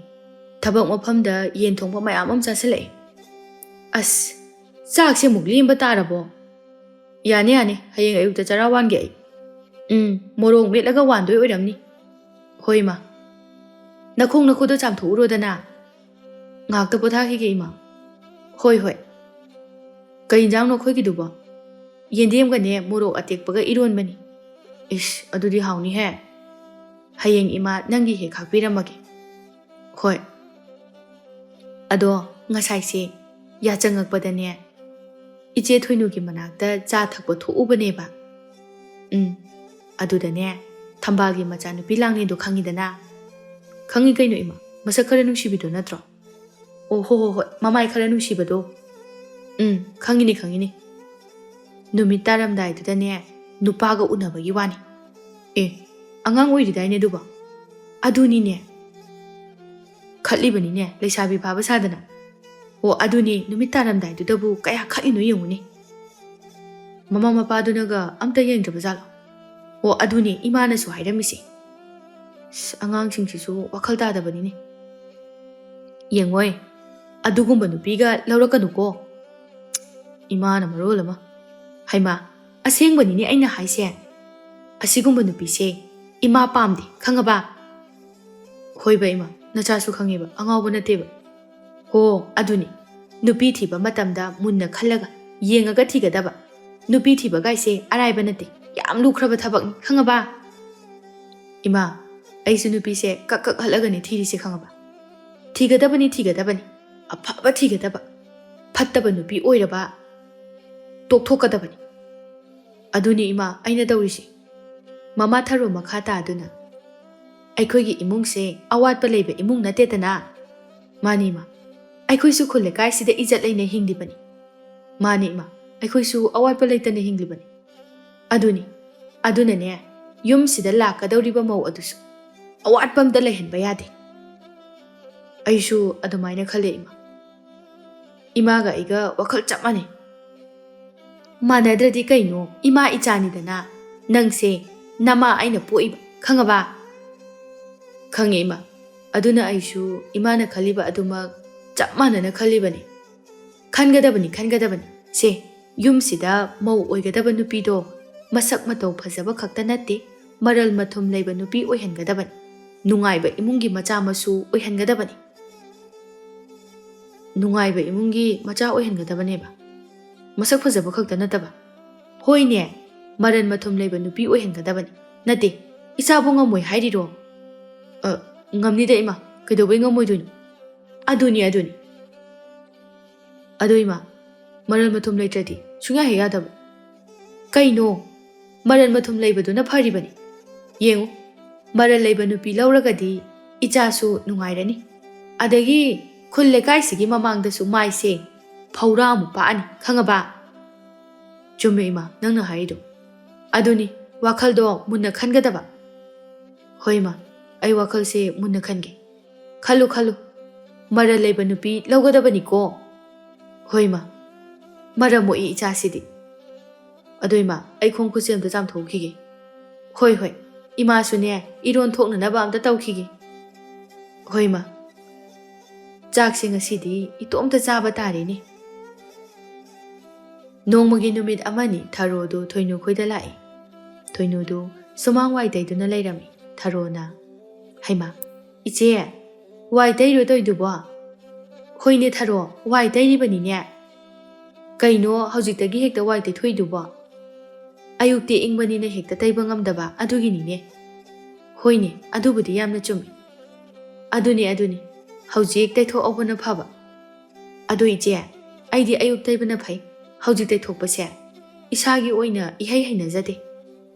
ꯊꯕꯛ ꯃꯐꯝꯗ ꯌꯦꯟ ꯊꯣꯡꯕ ꯃꯌꯥꯝ ꯑꯃ ꯆꯥꯁꯤꯜꯂꯛꯑꯦ ꯑꯁ ꯆꯥꯛꯁꯦ ꯑꯃꯨꯛ ꯂꯦꯝꯕ ꯇꯥꯔꯕꯣ ꯌꯥꯅꯤ ꯌꯥꯅꯤ ꯍꯌꯦꯡ ꯑꯌꯨꯛꯇ ꯆꯔꯥ ꯋꯥꯟꯒꯦ ꯑꯩ ꯃꯣꯔꯣꯛ ꯃꯦꯠꯂꯒ ꯋꯥꯟꯗꯣꯏ ꯑꯣꯏꯔꯝꯅꯤ ꯍꯣꯏ ꯏꯃꯥ ꯅꯈꯣꯡ ꯅꯈꯨꯠꯇꯣ ꯆꯥꯝꯊꯣꯛꯎꯔꯣꯗꯅ ꯉꯥꯛꯇ ꯄꯣꯊꯥꯈꯤꯒꯦ ꯏꯃꯥ ꯍꯣꯏ ꯍꯣꯏ ꯀꯩ ꯏꯟꯖꯥꯡꯅꯣ ꯑꯩꯈꯣꯏꯒꯤꯗꯨꯕꯣ ꯌꯦꯟꯗꯦꯝꯒꯅꯦ ꯃꯣꯔꯣꯛ ꯑꯇꯦꯛꯄꯒ ꯏꯔꯣꯟꯕꯅꯤ ꯏꯁ ꯑꯗꯨꯗꯤ ꯍꯥꯎꯅꯤꯍꯦ ꯍꯌꯦꯡ ꯏꯃꯥ ꯅꯪꯒꯤ ꯍꯦꯛ ꯈꯥꯛꯄꯤꯔꯝꯃꯒꯦ ꯍꯣꯏ ꯑꯗꯣ ꯉꯁꯥꯏꯁꯦ ꯌꯥꯆꯪꯉꯛꯄꯗꯅꯦ ꯏꯆꯦ ꯊꯣꯏꯅꯨꯒꯤ ꯃꯅꯥꯛꯇ ꯆꯥ ꯊꯛꯄ ꯊꯣꯛꯎꯕꯅꯦꯕ ꯑꯗꯨꯗꯅꯦ ꯊꯝꯕꯥꯜꯒꯤ ꯃꯆꯥꯅꯨꯄꯤ ꯂꯥꯡꯅꯦꯗꯣ ꯈꯪꯉꯤꯗꯅ ꯈꯪꯉꯤ ꯀꯩꯅꯣ ꯏꯃꯥ ꯃꯁꯛ ꯈꯔ ꯅꯨꯡꯁꯤꯕꯤꯗꯣ ꯅꯠꯇ꯭ꯔꯣ ꯑꯣ ꯍꯣꯏ ꯃꯃꯥꯏ ꯈꯔ ꯅꯨꯡꯁꯤꯕꯗꯣ ꯈꯪꯉꯤꯅꯤ ꯈꯪꯉꯤꯅꯤ ꯅꯨꯃꯤꯠ ꯇꯥꯔꯝꯗꯥꯏꯗꯨꯗꯅꯦ ꯅꯨꯄꯥꯒ ꯎꯅꯕꯒꯤ ꯋꯥꯅꯤ ꯑꯉꯥꯡ ꯑꯣꯏꯔꯤꯗꯥꯏꯅꯦ ꯑꯗꯨꯕꯣ ꯑꯗꯨꯅꯤꯅꯦ ꯈꯠꯂꯤꯕꯅꯤꯅꯦ ꯂꯩꯁꯥꯕꯤ ꯐꯥꯕ ꯁꯥꯗꯅ ꯑꯣ ꯑꯗꯨꯅꯤ ꯅꯨꯃꯤꯠ ꯇꯥꯔꯝꯗꯥꯏꯗꯨꯗꯕꯨ ꯀꯌꯥ ꯈꯠꯂꯤꯅꯣ ꯌꯦꯡꯉꯨꯅꯦ ꯃꯃꯥ ꯃꯄꯥꯗꯨꯅꯒ ꯑꯝꯇ ꯌꯦꯡꯗ꯭ꯔꯕꯖꯥꯠꯂꯣ ꯑꯣ ꯑꯗꯨꯅꯤ ꯏꯃꯥꯅꯁꯨ ꯍꯥꯏꯔꯝꯃꯤꯁꯦ ꯑꯉꯥꯡꯁꯤꯡꯁꯤꯁꯨ ꯋꯥꯈꯜ ꯇꯥꯗꯕꯅꯤꯅꯦ ꯌꯦꯡꯉꯣꯏ ꯑꯗꯨꯒꯨꯝꯕ ꯅꯨꯄꯤꯒ ꯂꯧꯔꯛꯀꯅꯨꯀꯣ ꯏꯃꯥꯅ ꯃꯔꯣꯜ ꯑꯃ ꯍꯩꯃꯥ ꯑꯁꯦꯡꯕꯅꯤꯅꯦ ꯑꯩꯅ ꯍꯥꯏꯁꯦ ꯑꯁꯤꯒꯨꯝꯕ ꯅꯨꯄꯤꯁꯦ ꯏꯃꯥ ꯄꯥꯝꯗꯦ ꯈꯪꯉꯕ ꯍꯣꯏꯕ ꯏꯃꯥ ꯅꯆꯥꯁꯨ ꯈꯪꯉꯦꯕ ꯑꯉꯥꯎꯕ ꯅꯠꯇꯦꯕ ꯍꯣ ꯑꯗꯨꯅꯤ ꯅꯨꯄꯤ ꯊꯤꯕ ꯃꯇꯝꯗ ꯃꯨꯟꯅ ꯈꯜꯂꯒ ꯌꯦꯡꯉꯒ ꯊꯤꯒꯗꯕ ꯅꯨꯄꯤ ꯊꯤꯕ ꯒꯥꯏꯁꯦ ꯑꯔꯥꯏꯕ ꯅꯠꯇꯦ ꯌꯥꯝ ꯂꯨꯈ꯭ꯔꯕ ꯊꯕꯛꯅꯤ ꯈꯪꯉꯕ ꯏꯃꯥ ꯑꯩꯁꯨ ꯅꯨꯄꯤꯁꯦ ꯀꯛ ꯍꯠꯂꯒꯅꯤ ꯊꯤꯔꯤꯁꯦ ꯈꯪꯉꯕ ꯊꯤꯒꯗꯕꯅꯤ ꯑꯐꯕ ꯊꯤꯒꯗꯕ ꯐꯠꯇꯕ ꯅꯨꯄꯤ ꯑꯣꯏꯔꯕ ꯇꯣꯛꯊꯣꯛꯀꯗꯕꯅꯤ ꯑꯗꯨꯅꯤ ꯏꯃꯥ ꯑꯩꯅ ꯇꯧꯔꯤꯁꯦ ꯃꯃꯥ ꯊꯔꯣ ꯃꯈꯥ ꯇꯥꯗꯨꯅ ꯑꯩꯈꯣꯏꯒꯤ ꯏꯃꯨꯡꯁꯦ ꯑꯋꯥꯠꯄ ꯂꯩꯕ ꯏꯃꯨꯡ ꯅꯠꯇꯦꯗꯅ ꯃꯥꯅꯤ ꯏꯃꯥ ꯑꯩꯈꯣꯏꯁꯨ ꯈꯨꯜ ꯂꯩꯀꯥꯏꯁꯤꯗ ꯏꯖꯠ ꯂꯩꯅ ꯍꯤꯡꯂꯤꯕꯅꯤ ꯃꯥꯅꯤ ꯏꯃꯥ ꯑꯩꯈꯣꯏꯁꯨ ꯑꯋꯥꯠꯄ ꯂꯩꯇꯅ ꯍꯤꯡꯂꯤꯕꯅꯤ ꯑꯗꯨꯅꯅꯦ ꯌꯨꯝꯁꯤꯗ ꯂꯥꯛꯀꯗꯧꯔꯤꯕ ꯃꯧ ꯑꯗꯨꯁꯨ ꯑꯋꯥꯠꯄ ꯑꯝꯇ ꯂꯩꯍꯟꯕ ꯌꯥꯗꯦ ꯑꯩꯁꯨ ꯑꯗꯨꯃꯥꯏꯅ ꯈꯜꯂꯦ ꯏꯃꯥꯒ ꯑꯩꯒ ꯋꯥꯈꯜ ꯆꯞ ꯃꯥꯟꯅꯩ ꯃꯥꯟꯅꯗ꯭ꯔꯗꯤ ꯀꯩꯅꯣ ꯏꯃꯥ ꯏꯆꯥꯅꯤꯗꯅ ꯅꯪꯁꯦ ꯅꯃꯥ ꯑꯩꯅ ꯄꯣꯛꯏꯕ ꯈꯪꯉꯕ ꯈꯪꯉꯦ ꯏꯃꯥ ꯑꯗꯨꯅ ꯑꯩꯁꯨ ꯏꯃꯥꯅ ꯈꯜꯂꯤꯕ ꯑꯗꯨꯃꯛ ꯆꯞ ꯃꯥꯟꯅꯅ ꯈꯜꯂꯤꯕꯅꯤ ꯈꯟꯒꯗꯕꯅꯤ ꯁꯦ ꯌꯨꯝꯁꯤꯗ ꯃꯧ ꯑꯣꯏꯒꯗꯕ ꯅꯨꯄꯤꯗꯣ ꯃꯁꯛ ꯃꯇꯧꯐꯖꯕ ꯈꯛꯇ ꯅꯠꯇꯦ ꯃꯔꯜ ꯃꯊꯨꯝ ꯂꯩꯕ ꯅꯨꯄꯤ ꯑꯣꯏꯍꯟꯒꯗꯕꯅꯤ ꯅꯨꯡꯉꯥꯏꯕ ꯏꯃꯨꯡꯒꯤ ꯃꯆꯥ ꯃꯁꯨ ꯑꯣꯏꯍꯟꯒꯗꯕꯅꯤ ꯅꯨꯡꯉꯥꯏꯕ ꯏꯃꯨꯡꯒꯤ ꯃꯆꯥ ꯑꯣꯏꯍꯟꯒꯗꯕꯅꯦꯕ ꯃꯁꯛ ꯐꯖꯕ ꯈꯛꯇ ꯅꯠꯇꯕ ꯍꯣꯏꯅꯦ ꯃꯔꯜ ꯃꯊꯨꯝ ꯂꯩꯕ ꯅꯨꯄꯤ ꯑꯣꯏꯍꯟꯒꯗꯕꯅꯤ ꯅꯠꯇꯦ ꯏꯆꯥꯕꯨ ꯉꯝꯃꯣꯏ ꯍꯥꯏꯔꯤꯔꯣ ꯉꯝꯅꯤꯗ ꯏꯃꯥ ꯀꯩꯗꯧꯕꯩ ꯉꯝꯃꯣꯏꯗꯣꯏꯅꯣ ꯑꯗꯨꯅꯤ ꯑꯗꯣ ꯏꯃꯥ ꯃꯔꯜ ꯃꯊꯨꯝ ꯂꯩꯇ꯭ꯔꯗꯤ ꯁꯨꯡꯌꯥ ꯍꯦꯛ ꯌꯥꯗꯕ ꯀꯩꯅꯣ ꯃꯔꯜ ꯃꯊꯨꯝ ꯂꯩꯕꯗꯨꯅ ꯐꯔꯤꯕꯅꯤ ꯌꯦꯡꯉꯨ ꯃꯔꯜ ꯂꯩꯕ ꯅꯨꯄꯤ ꯂꯧꯔꯒꯗꯤ ꯏꯆꯥꯁꯨ ꯅꯨꯡꯉꯥꯏꯔꯅꯤ ꯑꯗꯒꯤ ꯈꯨꯜ ꯂꯩꯀꯥꯏꯁꯤꯒꯤ ꯃꯃꯥꯡꯗꯁꯨ ꯃꯥꯏꯁꯦ ꯐꯧꯔꯥꯃꯨꯛ ꯄꯥꯛꯑꯅꯤ ꯈꯪꯉꯕ ꯆꯨꯝꯃꯦ ꯏꯃꯥ ꯅꯪꯅ ꯍꯥꯏꯔꯤꯗꯣ ꯑꯗꯨꯅꯤ ꯋꯥꯈꯜꯗꯣ ꯃꯨꯟꯅ ꯈꯟꯒꯗꯕ ꯍꯣꯏ ꯏꯃꯥ ꯑꯩ ꯋꯥꯈꯜꯁꯦ ꯃꯨꯟꯅ ꯈꯟꯒꯦ ꯈꯜꯂꯨ ꯃꯔꯜ ꯂꯩꯕ ꯅꯨꯄꯤ ꯂꯧꯒꯗꯕꯅꯤꯀꯣ ꯍꯣꯏ ꯏꯃꯥ ꯃꯔꯝ ꯃꯣꯛꯏ ꯏꯆꯥꯁꯤꯗꯤ ꯑꯗꯣ ꯏꯃꯥ ꯑꯩ ꯈꯣꯡ ꯈꯨꯠꯁꯦ ꯑꯝꯇ ꯆꯥꯝꯊꯣꯛꯈꯤꯒꯦ ꯍꯣꯏ ꯏꯃꯥꯁꯨꯅꯦ ꯏꯔꯣꯟ ꯊꯣꯛꯅꯅꯕ ꯑꯝꯇ ꯇꯧꯈꯤꯒꯦ ꯍꯣꯏ ꯏꯃꯥ ꯆꯥꯛꯁꯦ ꯉꯁꯤꯗꯤ ꯏꯇꯣꯝꯇ ꯆꯥꯕ ꯇꯥꯔꯦꯅꯦ ꯅꯣꯡꯃꯒꯤ ꯅꯨꯃꯤꯠ ꯑꯃꯅꯤ ꯊꯔꯣꯗꯨ ꯊꯣꯏꯅꯨ ꯈꯣꯏꯗ ꯂꯥꯛꯏ ꯊꯣꯏꯅꯨꯗꯨ ꯁꯨꯃꯥꯡ ꯋꯥꯏ ꯇꯩꯗꯨꯅ ꯂꯩꯔꯝꯃꯤ ꯊꯔꯣꯅ ꯍꯩꯃꯥ ꯏꯆꯦ ꯋꯥꯏ ꯇꯩꯔꯣ ꯇꯧꯏꯗꯨꯕꯣ ꯍꯣꯏꯅꯦ ꯊꯔꯣ ꯋꯥꯏ ꯇꯩꯔꯤꯕꯅꯤꯅꯦ ꯀꯩꯅꯣ ꯍꯧꯖꯤꯛꯇꯒꯤ ꯍꯦꯛꯇ ꯋꯥꯏ ꯇꯩꯊꯣꯛꯏꯗꯨꯕꯣ ꯑꯌꯨꯛꯇꯤ ꯏꯪꯕꯅꯤꯅ ꯍꯦꯛꯇ ꯇꯩꯕ ꯉꯝꯗꯕ ꯑꯗꯨꯒꯤꯅꯤꯅꯦ ꯍꯣꯏꯅꯦ ꯑꯗꯨꯕꯨꯗꯤ ꯌꯥꯝꯅ ꯆꯨꯝꯃꯤ ꯑꯗꯨꯅꯤ ꯍꯧꯖꯤꯛ ꯇꯩꯊꯣꯛꯍꯧꯕꯅ ꯐꯕ ꯑꯗꯣ ꯏꯆꯦ ꯑꯩꯗꯤ ꯑꯌꯨꯛ ꯇꯩꯕꯅ ꯐꯩ ꯍꯧꯖꯤꯛ ꯇꯩꯊꯣꯛꯄꯁꯦ ꯏꯁꯥꯒꯤ ꯑꯣꯏꯅ ꯏꯍꯩ ꯍꯩꯅꯖꯗꯦ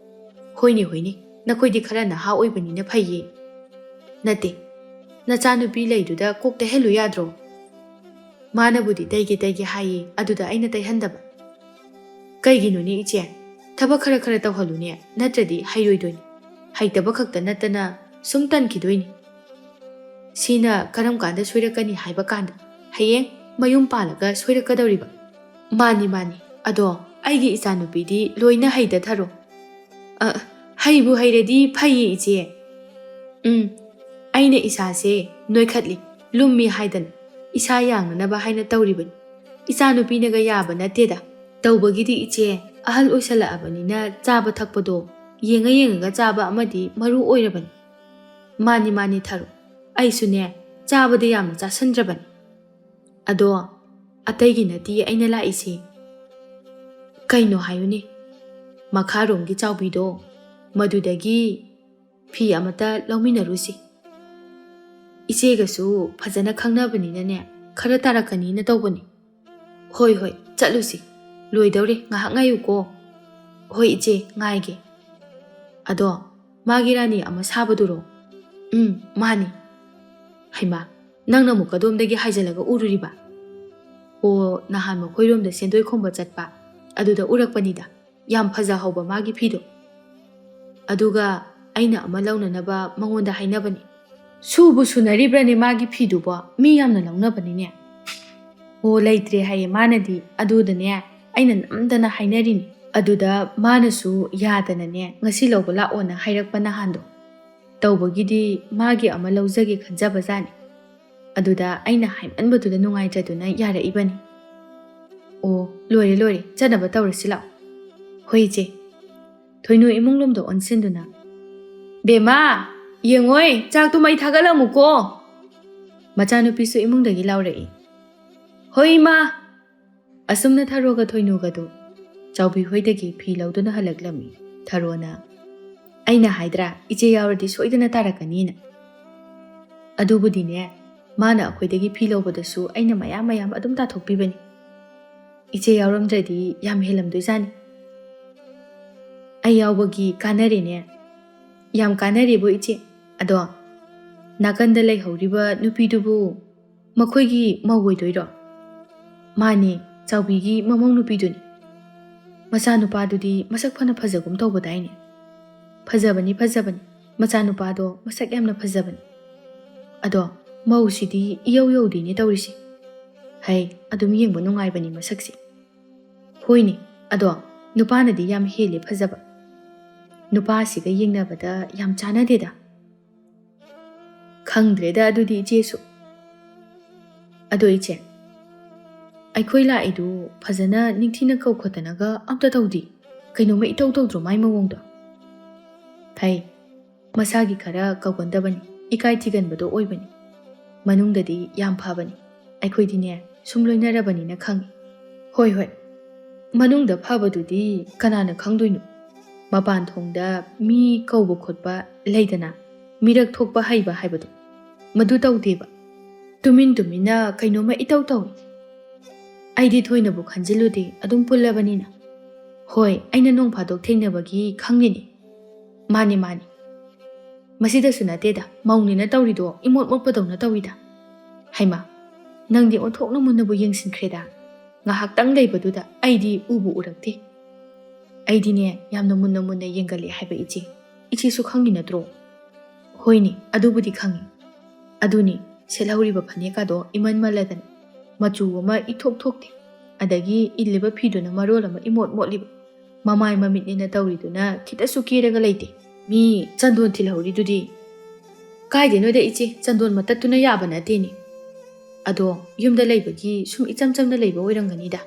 ꯍꯣꯏꯅꯦ ꯅꯈꯣꯏꯗꯤ ꯈꯔ ꯅꯍꯥ ꯑꯣꯏꯕꯅꯤꯅ ꯐꯩꯌꯦ ꯅꯠꯇꯦ ꯅꯆꯥꯅꯨꯄꯤ ꯂꯩꯗꯨꯗ ꯀꯣꯛ ꯇꯩꯍꯜꯂꯨ ꯌꯥꯗ꯭ꯔꯣ ꯃꯥꯅꯕꯨꯗꯤ ꯇꯩꯒꯦ ꯍꯥꯏꯌꯦ ꯑꯗꯨꯗ ꯑꯩꯅ ꯇꯩꯍꯟꯗꯕ ꯀꯩꯒꯤꯅꯣꯅꯦ ꯏꯆꯦ ꯊꯕꯛ ꯈꯔ ꯇꯧꯍꯜꯂꯨꯅꯦ ꯅꯠꯇ꯭ꯔꯗꯤ ꯍꯩꯔꯣꯏꯗꯣꯏꯅꯤ ꯍꯩꯇꯕ ꯈꯛꯇ ꯅꯠꯇꯅ ꯁꯨꯝ ꯇꯟꯈꯤꯗꯣꯏꯅꯤ ꯁꯤꯅ ꯀꯔꯝ ꯀꯥꯟꯗ ꯁꯣꯏꯔꯛꯀꯅꯤ ꯍꯥꯏꯕ ꯀꯥꯟꯗ ꯍꯌꯦꯡ ꯃꯌꯨꯝ ꯄꯥꯜꯂꯒ ꯁꯣꯏꯔꯛꯀꯗꯧꯔꯤꯕ. ꯃꯥꯅꯤ ꯑꯗꯣ ꯑꯩꯒꯤ ꯏꯆꯥꯅꯨꯄꯤꯗꯤ ꯂꯣꯏꯅ ꯍꯩꯗꯊꯔꯣ. ꯍꯩꯕꯨ ꯍꯩꯔꯗꯤ ꯐꯩꯌꯦ ꯏꯆꯦ. ꯑꯩꯅ ꯏꯁꯥꯁꯦ ꯅꯣꯏꯈꯠꯂꯤ ꯂꯨꯝꯃꯤ ꯍꯥꯏꯗꯅ ꯏꯁꯥ ꯌꯥꯡꯅꯅꯕ ꯍꯥꯏꯅ ꯇꯧꯔꯤꯕꯅꯤ. ꯏꯆꯥꯅꯨꯄꯤꯅꯒ ꯌꯥꯕ ꯅꯠꯇꯦꯗ. ꯇꯧꯕꯒꯤꯗꯤ ꯏꯆꯦ ꯑꯍꯜ ꯑꯣꯏꯁꯜꯂꯛꯑꯕꯅꯤꯅ ꯆꯥꯕ ꯊꯛꯄꯗꯣ ꯌꯦꯡꯉꯒ ꯆꯥꯕ ꯑꯃꯗꯤ ꯃꯔꯨ ꯑꯣꯏꯔꯕꯅꯤ. ꯃꯥꯅꯤ ꯊꯔꯣ. ꯑꯩꯁꯨꯅꯦ ꯆꯥꯕꯗ ꯌꯥꯝꯅ ꯆꯥꯁꯟꯗ꯭ꯔꯕꯅꯤ. ꯑꯗꯣ ꯑꯇꯩꯒꯤ ꯅꯠꯇꯤꯌꯦ ꯑꯩꯅ ꯂꯥꯛꯏꯁꯤ. ꯀꯩꯅꯣ ꯍꯥꯏꯌꯨꯅꯦ. ꯃꯈꯥꯔꯣꯝꯒꯤ ꯆꯥꯎꯕꯤꯗꯣ ꯃꯗꯨꯗꯒꯤ ꯐꯤ ꯑꯃꯇ ꯂꯧꯃꯤꯟꯅꯔꯨꯁꯤ. ꯏꯆꯦꯒꯁꯨ ꯐꯖꯅ ꯈꯪꯅꯕꯅꯤꯅꯅꯦ ꯈꯔ ꯇꯥꯔꯛꯀꯅꯤꯅ ꯇꯧꯕꯅꯤ. ꯍꯣꯏ ꯆꯠꯂꯨꯁꯤ. ꯂꯣꯏꯗꯧꯔꯦ ꯉꯥꯏꯍꯥꯛ ꯉꯥꯏꯌꯨꯀꯣ. ꯍꯣꯏ ꯏꯆꯦ ꯉꯥꯏꯒꯦ. ꯑꯗꯣ ꯃꯥꯒꯤ ꯔꯥꯅꯤ ꯑꯃ ꯁꯥꯕꯗꯨꯔꯣ? ꯃꯥꯅꯤ. ꯍꯩꯃꯥ ꯅꯪꯅ ꯑꯃꯨꯛ ꯀꯗꯣꯝꯗꯒꯤ ꯍꯥꯏꯖꯤꯜꯂꯒ ꯎꯔꯨꯔꯤꯕ? ꯑꯣ ꯅꯍꯥꯟ ꯃꯈꯣꯏꯔꯣꯝꯗ ꯁꯦꯟꯗꯣꯏ ꯈꯣꯝꯕ ꯆꯠꯄ ꯑꯗꯨꯗ ꯎꯔꯛꯄꯅꯤꯗ. ꯌꯥꯝ ꯐꯖꯍꯧꯕ ꯃꯥꯒꯤ ꯐꯤꯗꯣ. ꯑꯗꯨꯒ ꯑꯩꯅ ꯑꯃ ꯂꯧꯅꯅꯕ ꯃꯉꯣꯟꯗ ꯍꯥꯏꯅꯕꯅꯤ. ꯁꯨꯕꯨ ꯁꯨꯅꯔꯤꯕ꯭ꯔꯅꯦ ꯃꯥꯒꯤ ꯐꯤꯗꯨꯕꯣ? ꯃꯤ ꯌꯥꯝꯅ ꯂꯧꯅꯕꯅꯤꯅꯦ. ꯑꯣ ꯂꯩꯇ꯭ꯔꯦ ꯍꯥꯏꯌꯦ ꯃꯥꯅꯗꯤ. ꯑꯗꯨꯗꯅꯦ ꯑꯩꯅ ꯅꯝꯗꯅ ꯍꯥꯏꯅꯔꯤꯅꯤ. ꯑꯗꯨꯗ ꯃꯥꯅꯁꯨ ꯌꯥꯗꯅꯅꯦ ꯉꯁꯤ ꯂꯧꯕ ꯂꯥꯛꯑꯣꯅ ꯍꯥꯏꯔꯛꯄ ꯅꯍꯥꯟꯗꯣ. ꯇꯧꯕꯒꯤꯗꯤ ꯃꯥꯒꯤ ꯑꯃ ꯂꯧꯖꯒꯦ ꯈꯟꯖꯕꯖꯥꯠꯅꯤ. ꯑꯗꯨꯗ ꯑꯩꯅ ꯍꯥꯏꯃꯟꯕꯗꯨꯗ ꯅꯨꯡꯉꯥꯏꯇ꯭ꯔꯗꯨꯅ ꯌꯥꯔꯛꯏꯕꯅꯤ. ꯑꯣ ꯂꯣꯏꯔꯦ ꯆꯠꯅꯕ ꯇꯧꯔꯁꯤ ꯂꯥꯛꯑꯣ. ꯍꯣꯏ ꯏꯆꯦ. ꯊꯣꯏꯅꯨ ꯏꯃꯨꯡꯂꯣꯝꯗ ꯑꯣꯟꯁꯤꯟꯗꯨꯅ, ꯕꯦꯝꯃꯥ ꯌꯦꯡꯉꯣꯏ ꯆꯥꯛꯇꯨ ꯃꯩ ꯊꯥꯒꯠꯂꯝꯃꯨꯀꯣ. ꯃꯆꯥꯅꯨꯄꯤꯁꯨ ꯏꯃꯨꯡꯗꯒꯤ ꯂꯥꯎꯔꯛꯏ. ꯍꯣꯏ ꯏꯃꯥ. ꯑꯁꯨꯝꯅ ꯊꯔꯣꯒ ꯊꯣꯏꯅꯨꯒꯗꯨ ꯆꯥꯎꯕꯤ ꯍꯣꯏꯗꯒꯤ ꯐꯤ ꯂꯧꯗꯨꯅ ꯍꯜꯂꯛꯂꯝꯃꯤ. ꯊꯔꯣꯅ, ꯑꯩꯅ ꯍꯥꯏꯗ꯭ꯔꯥ ꯏꯆꯦ ꯌꯥꯎꯔꯗꯤ ꯁꯣꯏꯗꯅ ꯇꯥꯔꯛꯀꯅꯤꯅ. ꯑꯗꯨꯕꯨꯗꯤꯅꯦ ꯃꯥꯅ ꯑꯩꯈꯣꯏꯗꯒꯤ ꯐꯤ ꯂꯧꯕꯗꯁꯨ ꯑꯩꯅ ꯃꯌꯥꯝ ꯑꯗꯨꯝ ꯇꯥꯊꯣꯛꯄꯤꯕꯅꯤ. ꯏꯆꯦ ꯌꯥꯎꯔꯝꯗ꯭ꯔꯗꯤ ꯌꯥꯝ ꯍꯦꯜꯂꯝꯗꯣꯏꯖꯥꯠꯅꯤ. ꯑꯩ ꯌꯥꯎꯕꯒꯤ ꯀꯥꯟꯅꯔꯦꯅꯦ. ꯌꯥꯝ ꯀꯥꯟꯅꯔꯦꯕꯨ ꯏꯆꯦ. ꯑꯗꯣ ꯅꯥꯀꯟꯗ ꯂꯩꯍꯧꯔꯤꯕ ꯅꯨꯄꯤꯗꯨꯕꯨ ꯃꯈꯣꯏꯒꯤ ꯃꯧ ꯑꯣꯏꯗꯣꯏꯔꯣ? ꯃꯥꯅꯦ ꯆꯥꯎꯕꯤꯒꯤ ꯃꯃꯧ ꯅꯨꯄꯤꯗꯨꯅꯤ. ꯃꯆꯥꯅꯨꯄꯥꯗꯨꯗꯤ ꯃꯁꯛ ꯐꯅ ꯐꯖꯒꯨꯝ ꯇꯧꯕꯗꯥꯏꯅꯦ. ꯐꯖꯕꯅꯤ. ꯃꯆꯥꯅꯨꯄꯥꯗꯣ ꯃꯁꯛ ꯌꯥꯝꯅ ꯐꯖꯕꯅꯤ. ꯑꯗꯣ ꯃꯧꯁꯤꯗꯤ ꯏꯌꯧ ꯌꯧꯗꯦꯅꯦ ꯇꯧꯔꯤꯁꯤ. ꯍꯩ ꯑꯗꯨꯝ ꯌꯦꯡꯕ ꯅꯨꯡꯉꯥꯏꯕꯅꯤ ꯃꯁꯛꯁꯤ. ꯍꯣꯏꯅꯦ ꯑꯗꯣ ꯅꯨꯄꯥꯅꯗꯤ ꯌꯥꯝ ꯍꯦꯜꯂꯦ ꯐꯖꯕ. ꯅꯨꯄꯥꯁꯤꯒ ꯌꯦꯡꯅꯕꯗ ꯌꯥꯝ ꯆꯥꯟꯅꯗꯦꯗ. ꯈꯪꯗ꯭ꯔꯦꯗ ꯑꯗꯨꯗꯤ ꯏꯆꯦꯁꯨ. ꯑꯗꯣ ꯏꯆꯦ ꯑꯩꯈꯣꯏ ꯂꯥꯛꯏꯗꯨ ꯐꯖꯅ ꯅꯤꯡꯊꯤꯅ ꯀꯧꯈꯠꯇꯅꯒ ꯑꯝꯇ ꯇꯧꯗꯦ. ꯀꯩꯅꯣꯝꯃ ꯏꯇꯧ ꯇꯧꯗ꯭ꯔꯣ ꯃꯥꯏ ꯃꯑꯣꯡꯗꯣ? ꯐꯩ. ꯃꯁꯥꯒꯤ ꯈꯔ ꯀꯧꯒꯟꯗꯕꯅꯤ. ꯏꯀꯥꯏ ꯊꯤꯒꯟꯕꯗꯣ ꯑꯣꯏꯕꯅꯤ. ꯃꯅꯨꯡꯗꯗꯤ ꯌꯥꯝ ꯐꯕꯅꯤ. ꯑꯩꯈꯣꯏꯗꯤꯅꯦ ꯁꯨꯝ ꯂꯣꯏꯅꯔꯕꯅꯤꯅ ꯈꯪꯉꯤ. ꯍꯣꯏ ꯃꯅꯨꯡꯗ ꯐꯕꯗꯨꯗꯤ ꯀꯅꯥꯅ ꯈꯪꯗꯣꯏꯅꯣ? ꯃꯄꯥꯟ ꯊꯣꯡꯗ ꯃꯤ ꯀꯧꯕ ꯈꯣꯠꯄ ꯂꯩꯗꯅ ꯃꯤꯔꯛ ꯊꯣꯛꯄ ꯍꯩꯕ ꯍꯥꯏꯕꯗꯣ ꯃꯗꯨ ꯇꯧꯗꯦꯕ. ꯇꯨꯃꯤꯟꯅ ꯀꯩꯅꯣꯝꯃ ꯏꯇꯧ ꯇꯧꯏ. ꯑꯩꯗꯤ ꯊꯣꯏꯅꯕꯨ ꯈꯟꯖꯤꯜꯂꯨꯗꯦ ꯑꯗꯨꯝ ꯄꯨꯜꯂꯕꯅꯤꯅ. ꯍꯣꯏ ꯑꯩꯅ ꯅꯣꯡ ꯐꯥꯗꯣꯛ ꯊꯦꯡꯅꯕꯒꯤ ꯈꯪꯉꯤꯅꯤ. ꯃꯥꯅꯤ. ꯃꯁꯤꯗꯁꯨ ꯅꯠꯇꯦꯗ ꯃꯧꯅꯤꯅ ꯇꯧꯔꯤꯗꯣ ꯏꯃꯣꯠ ꯃꯣꯠꯄꯗꯧꯅ ꯇꯧꯏꯗ. ꯍꯩꯃꯥ ꯅꯪꯗꯤ ꯑꯣꯟꯊꯣꯛꯅ ꯃꯨꯟꯅꯕꯨ ꯌꯦꯡꯁꯤꯟꯈ꯭ꯔꯦꯗ. ꯉꯥꯏꯍꯥꯛꯇꯪ ꯂꯩꯕꯗꯨꯗ ꯑꯩꯗꯤ ꯎꯕꯨ ꯎꯔꯛꯇꯦ. ꯑꯩꯗꯤꯅꯦ ꯌꯥꯝꯅ ꯃꯨꯟꯅ ꯌꯦꯡꯒꯜꯂꯦ ꯍꯥꯏꯕ ꯏꯆꯦ. ꯏꯆꯦꯁꯨ ꯈꯪꯉꯤ ꯅꯠꯇ꯭ꯔꯣ? ꯍꯣꯏꯅꯦ ꯑꯗꯨꯕꯨꯗꯤ ꯈꯪꯉꯤ. ꯑꯗꯨꯅꯤ ꯁꯦꯠꯍꯧꯔꯤꯕ ꯐꯅꯦꯛꯀꯗꯣ ꯏꯃꯟꯃꯜꯂꯗꯅ ꯃꯆꯨ ꯑꯃ ꯏꯊꯣꯛ ꯊꯣꯛꯇꯦ. ꯑꯗꯒꯤ ꯏꯜꯂꯤꯕ ꯐꯤꯗꯨꯅ ꯃꯔꯣꯜ ꯑꯃ ꯏꯃꯣꯠ ꯃꯣꯠꯂꯤꯕ. ꯃꯃꯥꯏ ꯃꯃꯤꯠꯅꯦꯅ ꯇꯧꯔꯤꯗꯨꯅ ꯈꯤꯇꯁꯨ ꯀꯦꯔꯒ ꯂꯩꯇꯦ. ꯃꯤ ꯆꯟꯗꯣꯟ ꯊꯤꯜꯍꯧꯔꯤꯗꯨꯗꯤ. ꯀꯥꯏꯗꯩꯅꯣꯗ ꯏꯆꯦ ꯆꯟꯗꯣꯟ ꯃꯇꯠꯇꯨꯅ ꯌꯥꯕ ꯅꯠꯇꯦꯅꯦ. ꯑꯗꯣ ꯌꯨꯝꯗ ꯂꯩꯕꯒꯤ ꯁꯨꯝ ꯏꯆꯝ ꯆꯝꯅ ꯂꯩꯕ ꯑꯣꯏꯔꯝꯒꯅꯤꯗ.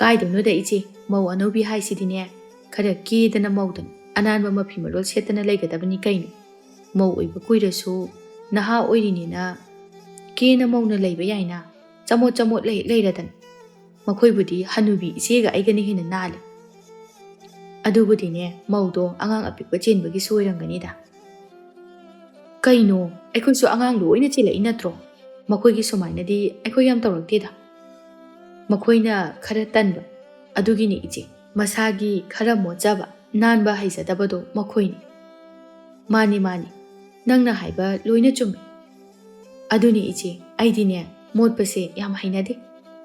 ꯀꯥꯏꯗꯩꯅꯣꯗ ꯏꯆꯦ ꯃꯧ ꯑꯅꯧꯕꯤ ꯍꯥꯏꯁꯤꯗꯤꯅꯦ ꯈꯔ ꯀꯦꯗꯅ ꯃꯧꯗꯅ ꯑꯅꯥꯟꯕ ꯃꯐꯤ ꯃꯔꯣꯜ ꯁꯦꯠꯇꯅ ꯂꯩꯒꯗꯕꯅꯤ ꯀꯩꯅꯣ. ꯃꯧ ꯑꯣꯏꯕ ꯀꯨꯏꯔꯁꯨ ꯅꯍꯥ ꯑꯣꯏꯔꯤꯅꯤꯅ ꯀꯦꯅ ꯃꯧꯅ ꯂꯩꯕ ꯌꯥꯏꯅ. ꯆꯃꯣꯠ ꯂꯩꯔꯗꯅ. ꯃꯈꯣꯏꯕꯨꯗꯤ ꯍꯅꯨꯕꯤ ꯏꯆꯦꯒ ꯑꯩꯒꯅ ꯍꯦꯟꯅ ꯅꯥꯜꯂꯦ. ꯑꯗꯨꯕꯨꯗꯤꯅꯦ ꯃꯧꯗꯣ ꯑꯉꯥꯡ ꯑꯄꯤꯛꯄ ꯆꯦꯟꯕꯒꯤꯁꯨ ꯑꯣꯏꯔꯝꯒꯅꯤꯗ. ꯀꯩꯅꯣ ꯑꯩꯈꯣꯏꯁꯨ ꯑꯉꯥꯡ ꯂꯣꯏꯅ ꯆꯦꯜꯂꯛꯏ ꯅꯠꯇ꯭ꯔꯣ? ꯃꯈꯣꯏꯒꯤ ꯁꯨꯃꯥꯏꯅꯗꯤ ꯑꯩꯈꯣই ꯌꯥꯝ ꯇꯧꯔꯛꯇꯦꯗ. ꯃꯈꯣꯏꯅ ꯈꯔ ꯇꯟꯕ ꯑꯗꯨꯒꯤꯅꯤ ꯏꯆꯦ. ꯃꯁꯥꯒꯤ ꯈꯔ ꯃꯣꯠꯆꯕ ꯅꯥꯟꯕ ꯍꯩꯖꯗꯕꯗꯣ ꯃꯈꯣꯏꯅꯤ. ꯃꯥꯅꯤ ꯅꯪꯅ ꯍꯥꯏꯕ ꯂꯣꯏꯅ ꯆꯨꯝꯃꯤ. ꯑꯗꯨꯅꯤ ꯏꯆꯦ ꯑꯩꯗꯤꯅꯦ ꯃꯣꯠꯄꯁꯦ ꯌꯥꯝ ꯍꯩꯅꯗꯦ.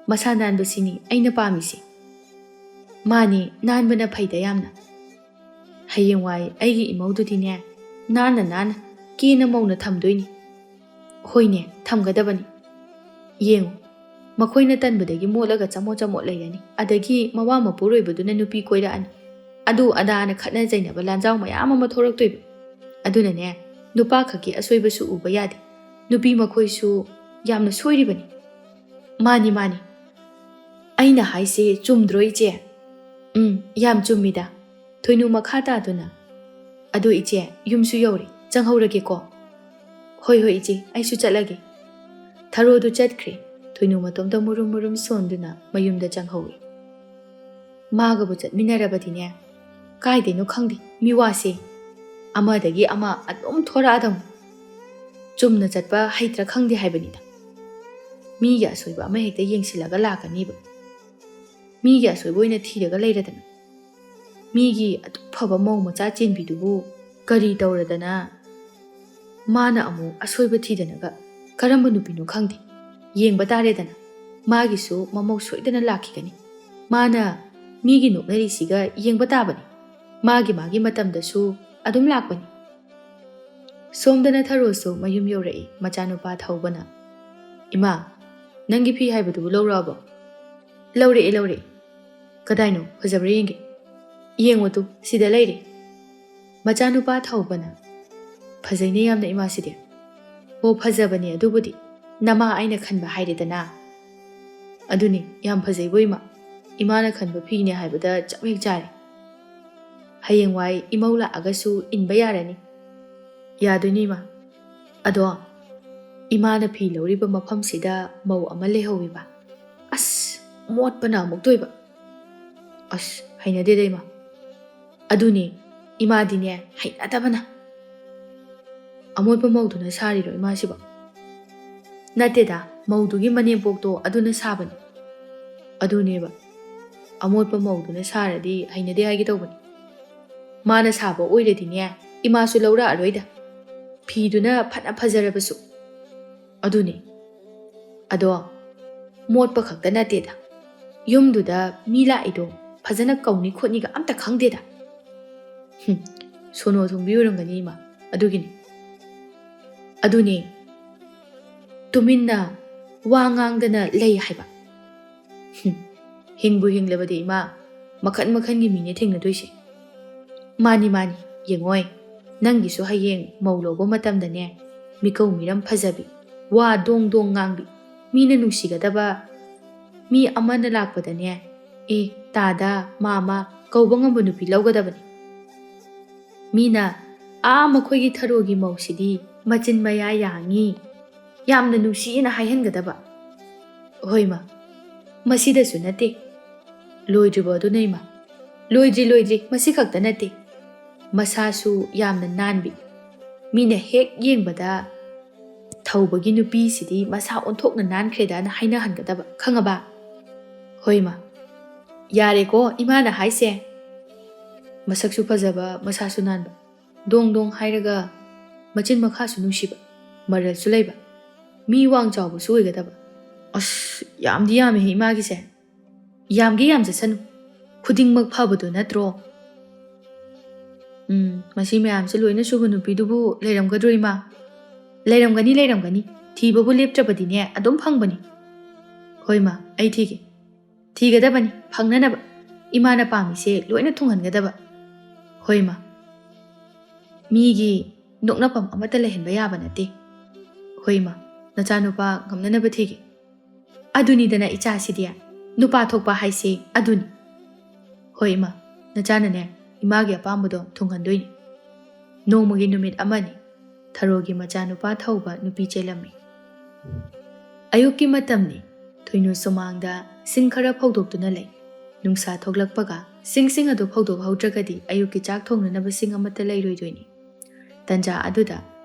ꯃꯁꯥ ꯅꯥꯟꯕꯁꯤꯅꯤ ꯑꯩꯅ ꯄꯥꯝꯃꯤꯁꯤ. ꯃꯥꯅꯤ ꯅꯥꯟꯕꯅ ꯐꯩꯗ ꯌꯥꯝꯅ. ꯍꯌꯦꯡꯋꯥꯏ ꯑꯩꯒꯤ ꯏꯃꯧꯗꯨꯗꯤꯅꯦ ꯅꯥꯟꯅ ꯀꯦꯅ ꯃꯧꯅ ꯊꯝꯗꯣꯏꯅꯤ. ꯍꯣꯏꯅꯦ ꯊꯝꯒꯗꯕꯅꯤ ꯌꯦꯡꯉꯨ ꯃꯈꯣꯏꯅ ꯇꯟꯕꯗꯒꯤ ꯃꯣꯠꯂꯒ ꯆꯃꯣꯠ ꯆꯃꯣꯠ ꯂꯩꯔꯅꯤ ꯑꯗꯒꯤ ꯃꯋꯥ ꯃꯄꯨꯔꯣꯏꯕꯗꯨꯅ ꯅꯨꯄꯤ ꯀꯣꯏꯔꯛꯑꯅꯤ ꯑꯗꯨ ꯑꯗꯥꯅ ꯈꯠꯅ ꯆꯩꯅꯕ ꯂꯥꯟꯖꯥꯎ ꯃꯌꯥꯝ ꯑꯃ ꯊꯣꯛꯂꯛꯇꯣꯏꯕ ꯑꯗꯨꯅꯅꯦ ꯅꯨꯄꯥ ꯈꯛꯀꯤ ꯑꯁꯣꯏꯕꯁꯨ ꯎꯕ ꯌꯥꯗꯦ ꯅꯨꯄꯤ ꯃꯈꯣꯏꯁꯨ ꯌꯥꯝꯅ ꯁꯣꯏꯔꯤꯕꯅꯤ ꯃꯥꯅꯤ ꯃꯥꯅꯤ ꯑꯩꯅ ꯍꯥꯏꯁꯦ ꯆꯨꯝꯗ꯭ꯔꯣ ꯏꯆꯦ ꯌꯥꯝ ꯆꯨꯝꯃꯤꯗ ꯊꯣꯏꯅꯨ ꯃꯈꯥ ꯇꯥꯗꯨꯅ ꯑꯗꯨ ꯏꯆꯦ ꯌꯨꯝꯁꯨ ꯌꯧꯔꯦ ꯆꯪꯍꯧꯔꯒꯦꯀꯣ ꯍꯣꯏ ꯍꯣꯏ ꯏꯆꯦ ꯑꯩꯁꯨ ꯆꯠꯂꯒꯦ ꯊꯔꯣꯗꯨ ꯆꯠꯈ꯭ꯔꯦ ꯊꯣꯏꯅꯨ ꯃꯇꯣꯝꯇ ꯃꯨꯔꯨꯝ ꯃꯨꯔꯨꯝ ꯁꯣꯟꯗꯨꯅ ꯃꯌꯨꯝꯗ ꯆꯪꯍꯧꯏ ꯃꯥꯒꯕꯨ ꯆꯠꯃꯤꯟꯅꯔꯕꯗꯤꯅꯦ ꯀꯥꯏꯗꯩꯅꯣ ꯈꯪꯗꯦ ꯃꯤꯋꯥꯁꯦ ꯑꯃꯗꯒꯤ ꯑꯃ ꯑꯗꯨꯝ ꯊꯣꯔꯛꯑꯗꯧꯅꯤ ꯆꯨꯝꯅ ꯆꯠꯄ ꯍꯩꯇ꯭ꯔ ꯈꯪꯗꯦ ꯍꯥꯏꯕꯅꯤꯗ ꯃꯤꯒꯤ ꯑꯁꯣꯏꯕ ꯑꯃ ꯍꯦꯛꯇ ꯌꯦꯡꯁꯤꯜꯂꯒ ꯂꯥꯛꯀꯅꯤꯕ ꯃꯤꯒꯤ ꯑꯁꯣꯏꯕ ꯑꯣꯏꯅ ꯊꯤꯔꯒ ꯂꯩꯔꯗꯅ ꯃꯤꯒꯤ ꯑꯗꯨꯛ ꯐꯕ ꯃꯧ ꯃꯆꯥ ꯆꯦꯟꯕꯤꯗꯨꯕꯨ ꯀꯔꯤ ꯇꯧꯔꯗꯅ ꯃꯥꯅ ꯑꯃꯨꯛ ꯑꯁꯣꯏꯕ ꯊꯤꯗꯅꯒ ꯀꯔꯝꯕ ꯅꯨꯄꯤꯅꯣ ꯈꯪꯗꯦ ꯌꯦꯡꯕ ꯇꯥꯔꯦꯗꯅ ꯃꯥꯒꯤꯁꯨ ꯃꯃꯧ ꯁꯣꯏꯗꯅ ꯂꯥꯛꯈꯤꯒꯅꯤ ꯃꯥꯅ ꯃꯤꯒꯤ ꯅꯣꯛꯅꯔꯤꯁꯤꯒ ꯌꯦꯡꯕ ꯇꯥꯕꯅꯤ ꯃꯥꯒꯤ ꯃꯇꯝꯗꯁꯨ ꯑꯗꯨꯝ ꯂꯥꯛꯄꯅꯤ ꯁꯣꯝꯗꯅ ꯊꯔꯣꯁꯨ ꯃꯌꯨꯝ ꯌꯧꯔꯛꯏ ꯃꯆꯥꯅꯨꯄꯥ ꯊꯧꯕꯅ ꯏꯃꯥ ꯅꯪꯒꯤ ꯐꯤ ꯍꯥꯏꯕꯗꯨꯕꯨ ꯂꯧꯔꯛꯑꯕꯣ ꯂꯧꯔꯛꯑꯦ ꯀꯗꯥꯏꯅꯣ ꯐꯖꯕ꯭ꯔꯥ ꯌꯦꯡꯒꯦ ꯌꯦꯡꯉꯣ ꯇꯨ ꯁꯤꯗ ꯂꯩꯔꯦ ꯃꯆꯥꯅꯨꯄꯥ ꯊꯧꯕꯅ ꯐꯖꯩꯅꯦ ꯌꯥꯝꯅ ꯏꯃꯥꯁꯤꯗꯤ ꯑꯣ ꯐꯖꯕꯅꯦ ꯑꯗꯨꯕꯨꯗꯤ ꯅꯃꯥ ꯑꯩꯅ ꯈꯟꯕ ꯍꯥꯏꯔꯦꯗꯅ ꯑꯗꯨꯅꯤ ꯌꯥꯝ ꯐꯖꯩꯕꯣ ꯏꯃꯥꯅ ꯈꯟꯕ ꯐꯤꯅꯦ ꯍꯥꯏꯕꯗ ꯆꯞ ꯍꯦꯛ ꯆꯥꯔꯦ ꯍꯌꯦꯡꯋꯥꯏ ꯏꯃꯧ ꯂꯥꯛꯑꯒꯁꯨ ꯏꯟꯕ ꯌꯥꯔꯅꯤ ꯌꯥꯗꯣꯏꯅꯤ ꯏꯃꯥ ꯑꯗꯣ ꯏꯃꯥꯅ ꯐꯤ ꯂꯧꯔꯤꯕ ꯃꯐꯝꯁꯤꯗ ꯃꯧ ꯑꯃ ꯂꯩꯍꯧꯋꯤꯕ ꯑꯁ ꯃꯣꯠꯄꯅ ꯑꯃꯨꯛ ꯇꯣꯏꯕ ꯑꯁ ꯍꯩꯅꯗꯦꯗ ꯏꯃꯥ ꯑꯗꯨꯅꯦ ꯏꯃꯥꯗꯤꯅꯦ ꯍꯩꯅꯗꯕꯅ ꯑꯃꯣꯠꯄ ꯃꯧꯗꯨꯅ ꯁꯥꯔꯤꯔꯣ ꯏꯃꯥꯁꯤꯕꯣ ꯅꯠꯇꯦꯗ ꯃꯧꯗꯨꯒꯤ ꯃꯅꯦꯝꯄꯣꯛꯇꯣ ꯑꯗꯨꯅ ꯁꯥꯕꯅꯤ ꯑꯗꯨꯅꯦꯕ ꯑꯃꯣꯠꯄ ꯃꯧꯗꯨꯅ ꯁꯥꯔꯗꯤ ꯍꯩꯅꯗꯦ ꯍꯥꯏꯒꯦ ꯇꯧꯕꯅꯤ ꯃꯥꯅ ꯁꯥꯕ ꯑꯣꯏꯔꯗꯤꯅꯦ ꯏꯃꯥꯁꯨ ꯂꯧꯔꯛꯑꯔꯣꯏꯗ ꯐꯤꯗꯨꯅ ꯐꯅ ꯐꯖꯔꯕꯁꯨ ꯑꯗꯨꯅꯦ ꯑꯗꯣ ꯃꯣꯠꯄ ꯈꯛꯇ ꯅꯠꯇꯦꯗ ꯌꯨꯝꯗꯨꯗ ꯃꯤ ꯂꯥꯛꯏꯗꯣ ꯐꯖꯅ ꯀꯧꯅꯤ ꯈꯣꯠꯅꯤꯒ ꯑꯝꯇ ꯈꯪꯗꯦꯗ ꯁꯣꯅꯣ ꯊꯨꯡꯕꯤ ꯑꯣꯏꯔꯝꯒꯅꯤ ꯏꯃꯥ ꯑꯗꯨꯒꯤꯅꯤ ꯑꯗꯨꯅꯦ ꯇꯨꯃꯤꯟꯅ ꯋꯥ ꯉꯥꯡꯗꯅ ꯂꯩ ꯍꯥꯏꯕ ꯍꯤꯡꯕꯨ ꯍꯤꯡꯂꯕꯗꯤ ꯏꯃꯥ ꯃꯈꯟ ꯃꯈꯟꯒꯤ ꯃꯤꯅꯦ ꯊꯦꯡꯅꯗꯣꯏꯁꯦ ꯃꯥꯅꯤ ꯌꯦꯡꯉꯣꯏ ꯅꯪꯒꯤꯁꯨ ꯍꯌꯦꯡ ꯃꯧ ꯂꯧꯕ ꯃꯇꯝꯗꯅꯦ ꯃꯤꯀꯧ ꯃꯤꯔꯝ ꯐꯖꯕꯤ ꯋꯥ ꯗꯣꯡ ꯗꯣꯡ ꯉꯥꯡꯕꯤ ꯃꯤꯅ ꯅꯨꯡꯁꯤꯒꯗꯕ ꯃꯤ ꯑꯃꯅ ꯂꯥꯛꯄꯗꯅꯦ ꯇꯥꯗ ꯃꯥꯃ ꯀꯧꯕ ꯉꯝꯕ ꯅꯨꯄꯤ ꯂꯧꯒꯗꯕꯅꯤ ꯃꯤꯅ ꯃꯈꯣꯏꯒꯤ ꯊꯔꯣꯒꯤ ꯃꯧꯁꯤꯗꯤ ꯃꯆꯤꯟ ꯃꯌꯥ ꯌꯥꯡꯉꯤ ꯌꯥꯝꯅ ꯅꯨꯡꯁꯤꯅ ꯍꯥꯏꯍꯟꯒꯗꯕ ꯍꯣꯏ ꯏꯃꯥ ꯃꯁꯤꯗꯁꯨ ꯅꯠꯇꯦ ꯂꯣꯏꯗ꯭ꯔꯤꯕꯣ ꯑꯗꯨꯅ ꯏꯃꯥ ꯂꯣꯏꯗ꯭ꯔꯤ ꯃꯁꯤ ꯈꯛꯇ ꯅꯠꯇꯦ ꯃꯁꯥꯁꯨ ꯌꯥꯝꯅ ꯅꯥꯟꯕꯤ ꯃꯤꯅ ꯍꯦꯛ ꯌꯦꯡꯕꯗ ꯊꯧꯕꯒꯤ ꯅꯨꯄꯤꯁꯤꯗꯤ ꯃꯁꯥ ꯑꯣꯟꯊꯣꯛꯅ ꯅꯥꯟꯈ꯭ꯔꯦꯗꯅ ꯍꯥꯏꯅꯍꯟꯒꯗꯕ ꯈꯪꯉꯕ ꯍꯣꯏ ꯏꯃꯥ ꯌꯥꯔꯦꯀꯣ ꯏꯃꯥꯅ ꯍꯥꯏꯁꯦ ꯃꯁꯛꯁꯨ ꯐꯖꯕ ꯃꯁꯥꯁꯨ ꯅꯥꯟꯕ ꯗꯣꯡ ꯗꯣꯡ ꯍꯥꯏꯔꯒ ꯃꯆꯤꯟ ꯃꯈꯥꯁꯨ ꯅꯨꯡꯁꯤꯕ ꯃꯔꯜꯁꯨ ꯂꯩꯕ ꯃꯤ ꯋꯥꯡ ꯆꯥꯎꯕꯁꯨ ꯑꯣꯏꯒꯗꯕ ꯑꯁ ꯌꯥꯝꯗꯤ ꯌꯥꯝꯃꯦꯍꯦ ꯏꯃꯥꯒꯤꯁꯦ ꯌꯥꯝꯒꯦ ꯌꯥꯝꯖꯁꯅꯨ ꯈꯨꯗꯤꯡꯃꯛ ꯐꯕꯗꯣ ꯅꯠꯇ꯭ꯔꯣ ꯃꯁꯤ ꯃꯌꯥꯝꯁꯦ ꯂꯣꯏꯅ ꯁꯨꯕ ꯅꯨꯄꯤꯗꯨꯕꯨ ꯂꯩꯔꯝꯒꯗ꯭ꯔꯣ ꯏꯃꯥ ꯂꯩꯔꯝꯒꯅꯤ ꯊꯤꯕꯕꯨ ꯂꯦꯞꯇ꯭ꯔꯕꯗꯤꯅꯦ ꯑꯗꯨꯝ ꯐꯪꯕꯅꯤ ꯍꯣꯏ ꯏꯃꯥ ꯑꯩ ꯊꯤꯒꯗꯕꯅꯤ ꯐꯪꯅꯅꯕ ꯏꯃꯥꯅ ꯄꯥꯝꯃꯤꯁꯦ ꯂꯣꯏꯅ ꯊꯨꯡꯍꯟꯒꯗꯕ ꯍꯣꯏ ꯏꯃꯥ ꯃꯤꯒꯤ ꯅꯣꯛꯅꯐꯝ ꯑꯃꯠꯇ ꯂꯩꯍꯟꯕ ꯌꯥꯕ ꯅꯠꯇꯦ ꯍꯣꯏ ꯏꯃꯥ ꯅꯆꯥꯅꯨꯄꯥ ꯉꯝꯅꯅꯕ ꯊꯤꯒꯦ ꯑꯗꯨꯅꯤꯗꯅ ꯏꯆꯥꯁꯤꯗꯤ ꯅꯨꯄꯥ ꯊꯣꯛꯄ ꯍꯥꯏꯁꯦ ꯑꯗꯨꯅꯤ ꯍꯣꯏ ꯏꯃꯥ ꯅꯆꯥꯅꯅꯦ ꯏꯃꯥꯒꯤ ꯑꯄꯥꯝꯕꯗꯣ ꯊꯨꯡꯍꯟꯗꯣꯏꯅꯤ ꯅꯣꯡꯃꯒꯤ ꯅꯨꯃꯤꯠ ꯑꯃꯅꯤ ꯊꯔꯣꯒꯤ ꯃꯆꯥꯅꯨꯄꯥ ꯊꯧꯕ ꯅꯨꯄꯤ ꯆꯦꯜꯂꯝꯃꯤ ꯑꯌꯨꯛꯀꯤ ꯃꯇꯝꯅꯤ ꯊꯣꯏꯅꯨ ꯁꯨꯃꯥꯡꯗ ꯁꯤꯡ ꯈꯔ ꯐꯧꯗꯣꯛꯇꯨꯅ ꯂꯩ ꯅꯨꯡꯁꯥ ꯊꯣꯛꯂꯛꯄꯒ ꯁꯤꯡ ꯑꯗꯨ ꯐꯧꯗꯣꯛꯍꯧꯗ꯭ꯔꯒꯗꯤ ꯑꯌꯨꯛꯀꯤ ꯆꯥꯛ ꯊꯣꯡꯅꯅꯕ ꯁꯤꯡ ꯑꯃꯠꯇ ꯂꯩꯔꯣꯏꯗꯣꯏꯅꯤ ꯇꯟꯖꯥ ꯑꯗꯨꯗ